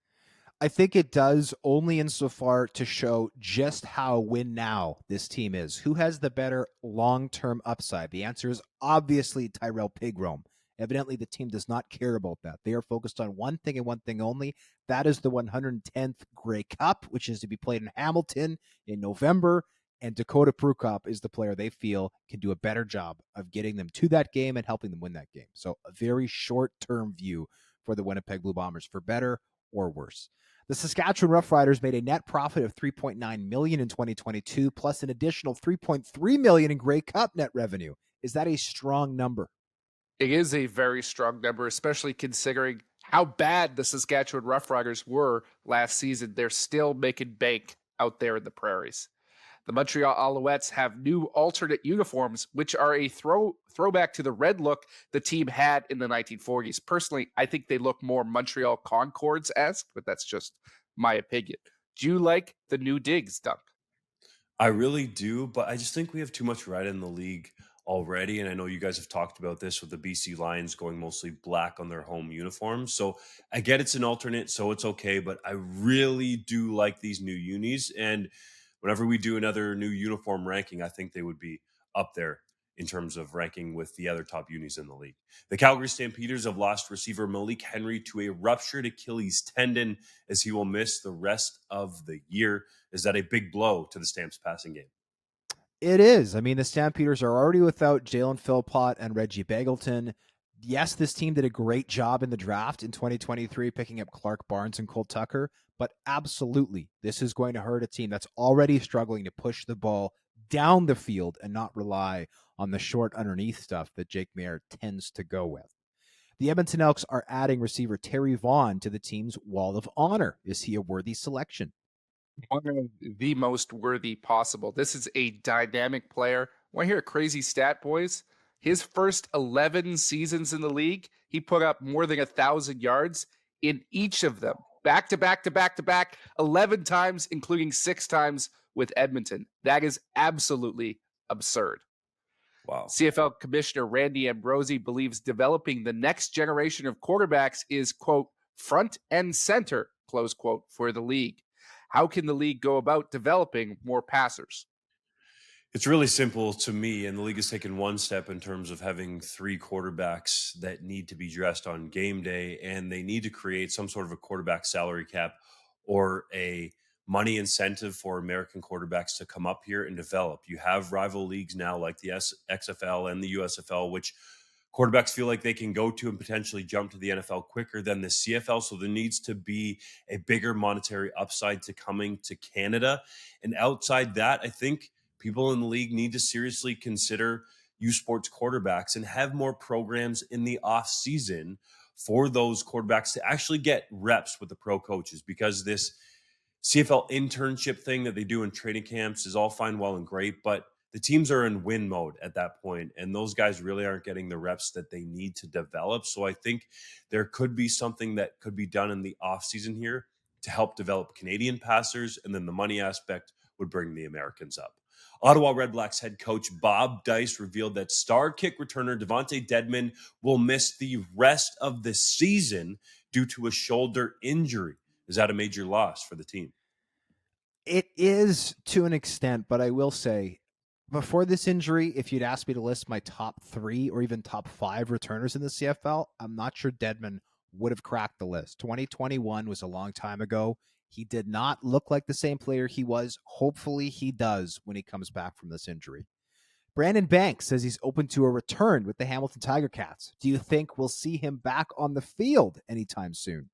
S2: I think it does, only insofar to show just how win now this team is. Who has the better long-term upside? The answer is obviously Tyrell Pigrome. Evidently, the team does not care about that. They are focused on one thing and one thing only. That is the 110th Grey Cup, which is to be played in Hamilton in November. And Dakota Prukop is the player they feel can do a better job of getting them to that game and helping them win that game. So a very short-term view for the Winnipeg Blue Bombers, for better or worse. The Saskatchewan Roughriders made a net profit of $3.9 million in 2022, plus an additional $3.3 million in Grey Cup net revenue. Is that a strong number?
S3: It is a very strong number, especially considering how bad the Saskatchewan Roughriders were last season. They're still making bank out there in the prairies. The Montreal Alouettes have new alternate uniforms, which are a throwback to the red look the team had in the 1940s. Personally, I think they look more Montreal Concords-esque, but that's just my opinion. Do you like the new digs, Dunk?
S1: I really do, but I just think we have too much red in the league already. And I know you guys have talked about this with the BC Lions going mostly black on their home uniforms. So I get it's an alternate, so it's okay. But I really do like these new unis. And whenever we do another new uniform ranking, I think they would be up there in terms of ranking with the other top unis in the league. The Calgary Stampeders have lost receiver Malik Henry to a ruptured Achilles tendon, as he will miss the rest of the year. Is that a big blow to the Stamps passing game?
S2: It is. I mean, the Stampeders are already without Jalen Philpott and Reggie Bagleton. Yes, this team did a great job in the draft in 2023, picking up Clark Barnes and Cole Tucker, but absolutely, this is going to hurt a team that's already struggling to push the ball down the field and not rely on the short underneath stuff that Jake Maier tends to go with. The Edmonton Elks are adding receiver Terry Vaughn to the team's wall of honor. Is he a worthy selection?
S3: One of the most worthy possible. This is a dynamic player. Want to hear a crazy stat, boys? His first 11 seasons in the league, he put up more than 1,000 yards in each of them. Back to back to back to back, 11 times, including 6 times with Edmonton. That is absolutely absurd.
S1: Wow.
S3: CFL Commissioner Randy Ambrosie believes developing the next generation of quarterbacks is, quote, front and center, close quote, for the league. How can the league go about developing more passers?
S1: It's really simple to me, and the league has taken one step in terms of having 3 quarterbacks that need to be dressed on game day, and they need to create some sort of a quarterback salary cap or a money incentive for American quarterbacks to come up here and develop. You have rival leagues now like the XFL and the USFL, which quarterbacks feel like they can go to and potentially jump to the NFL quicker than the CFL. So there needs to be a bigger monetary upside to coming to Canada. And outside that, I think people in the league need to seriously consider U Sports quarterbacks and have more programs in the off season for those quarterbacks to actually get reps with the pro coaches, because this CFL internship thing that they do in training camps is all fine, well, and great, but the teams are in win mode at that point, and those guys really aren't getting the reps that they need to develop. So I think there could be something that could be done in the offseason here to help develop Canadian passers, and then the money aspect would bring the Americans up. Ottawa Redblacks head coach Bob Dice revealed that star kick returner Devontae Dedmon will miss the rest of the season due to a shoulder injury. Is that a major loss for the team?
S2: It is to an extent, but I will say, before this injury, if you'd asked me to list my top 3 or even top 5 returners in the CFL, I'm not sure Dedmon would have cracked the list. 2021 was a long time ago. He did not look like the same player he was. Hopefully he does when he comes back from this injury. Brandon Banks says he's open to a return with the Hamilton Tiger Cats. Do you think we'll see him back on the field anytime soon?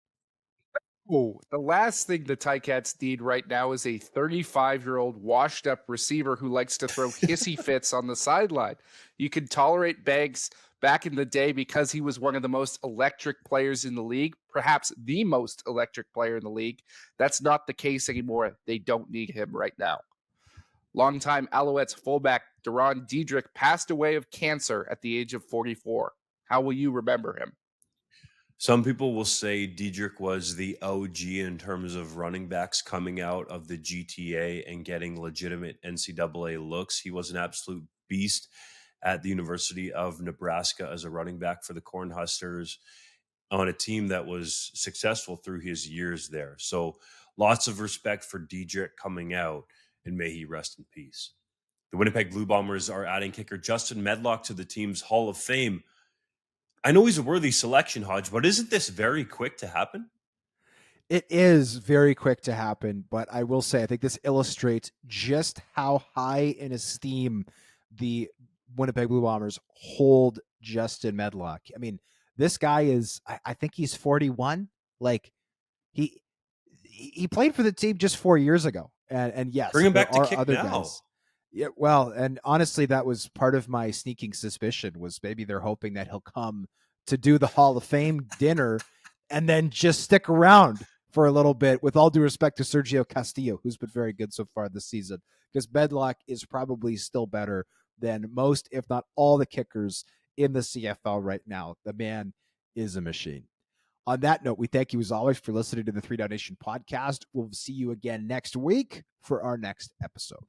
S3: Oh, the last thing the Ticats need right now is a 35-year-old washed-up receiver who likes to throw hissy fits on the sideline. You could tolerate Banks back in the day because he was one of the most electric players in the league, perhaps the most electric player in the league. That's not the case anymore. They don't need him right now. Longtime Alouettes fullback Deron Diedrich passed away of cancer at the age of 44. How will you remember him?
S1: Some people will say Diedrich was the OG in terms of running backs coming out of the GTA and getting legitimate NCAA looks. He was an absolute beast at the University of Nebraska as a running back for the Cornhuskers on a team that was successful through his years there. So lots of respect for Diedrich coming out, and may he rest in peace. The Winnipeg Blue Bombers are adding kicker Justin Medlock to the team's Hall of Fame. I know he's a worthy selection, Hodge, but isn't this very quick to happen?
S2: It is very quick to happen, but I will say I think this illustrates just how high in esteem the Winnipeg Blue Bombers hold Justin Medlock. I mean, this guy is, I think he's 41. Like, he played for the team just 4 years ago. And yes,
S1: bring him back to
S2: are
S1: kick
S2: other
S1: now.
S2: guys. Yeah, well, and honestly, that was part of my sneaking suspicion, was maybe they're hoping that he'll come to do the Hall of Fame dinner and then just stick around for a little bit, with all due respect to Sergio Castillo, who's been very good so far this season, because Medlock is probably still better than most, if not all, the kickers in the CFL right now. The man is a machine. On that note, we thank you as always for listening to the 3DownNation podcast. We'll see you again next week for our next episode.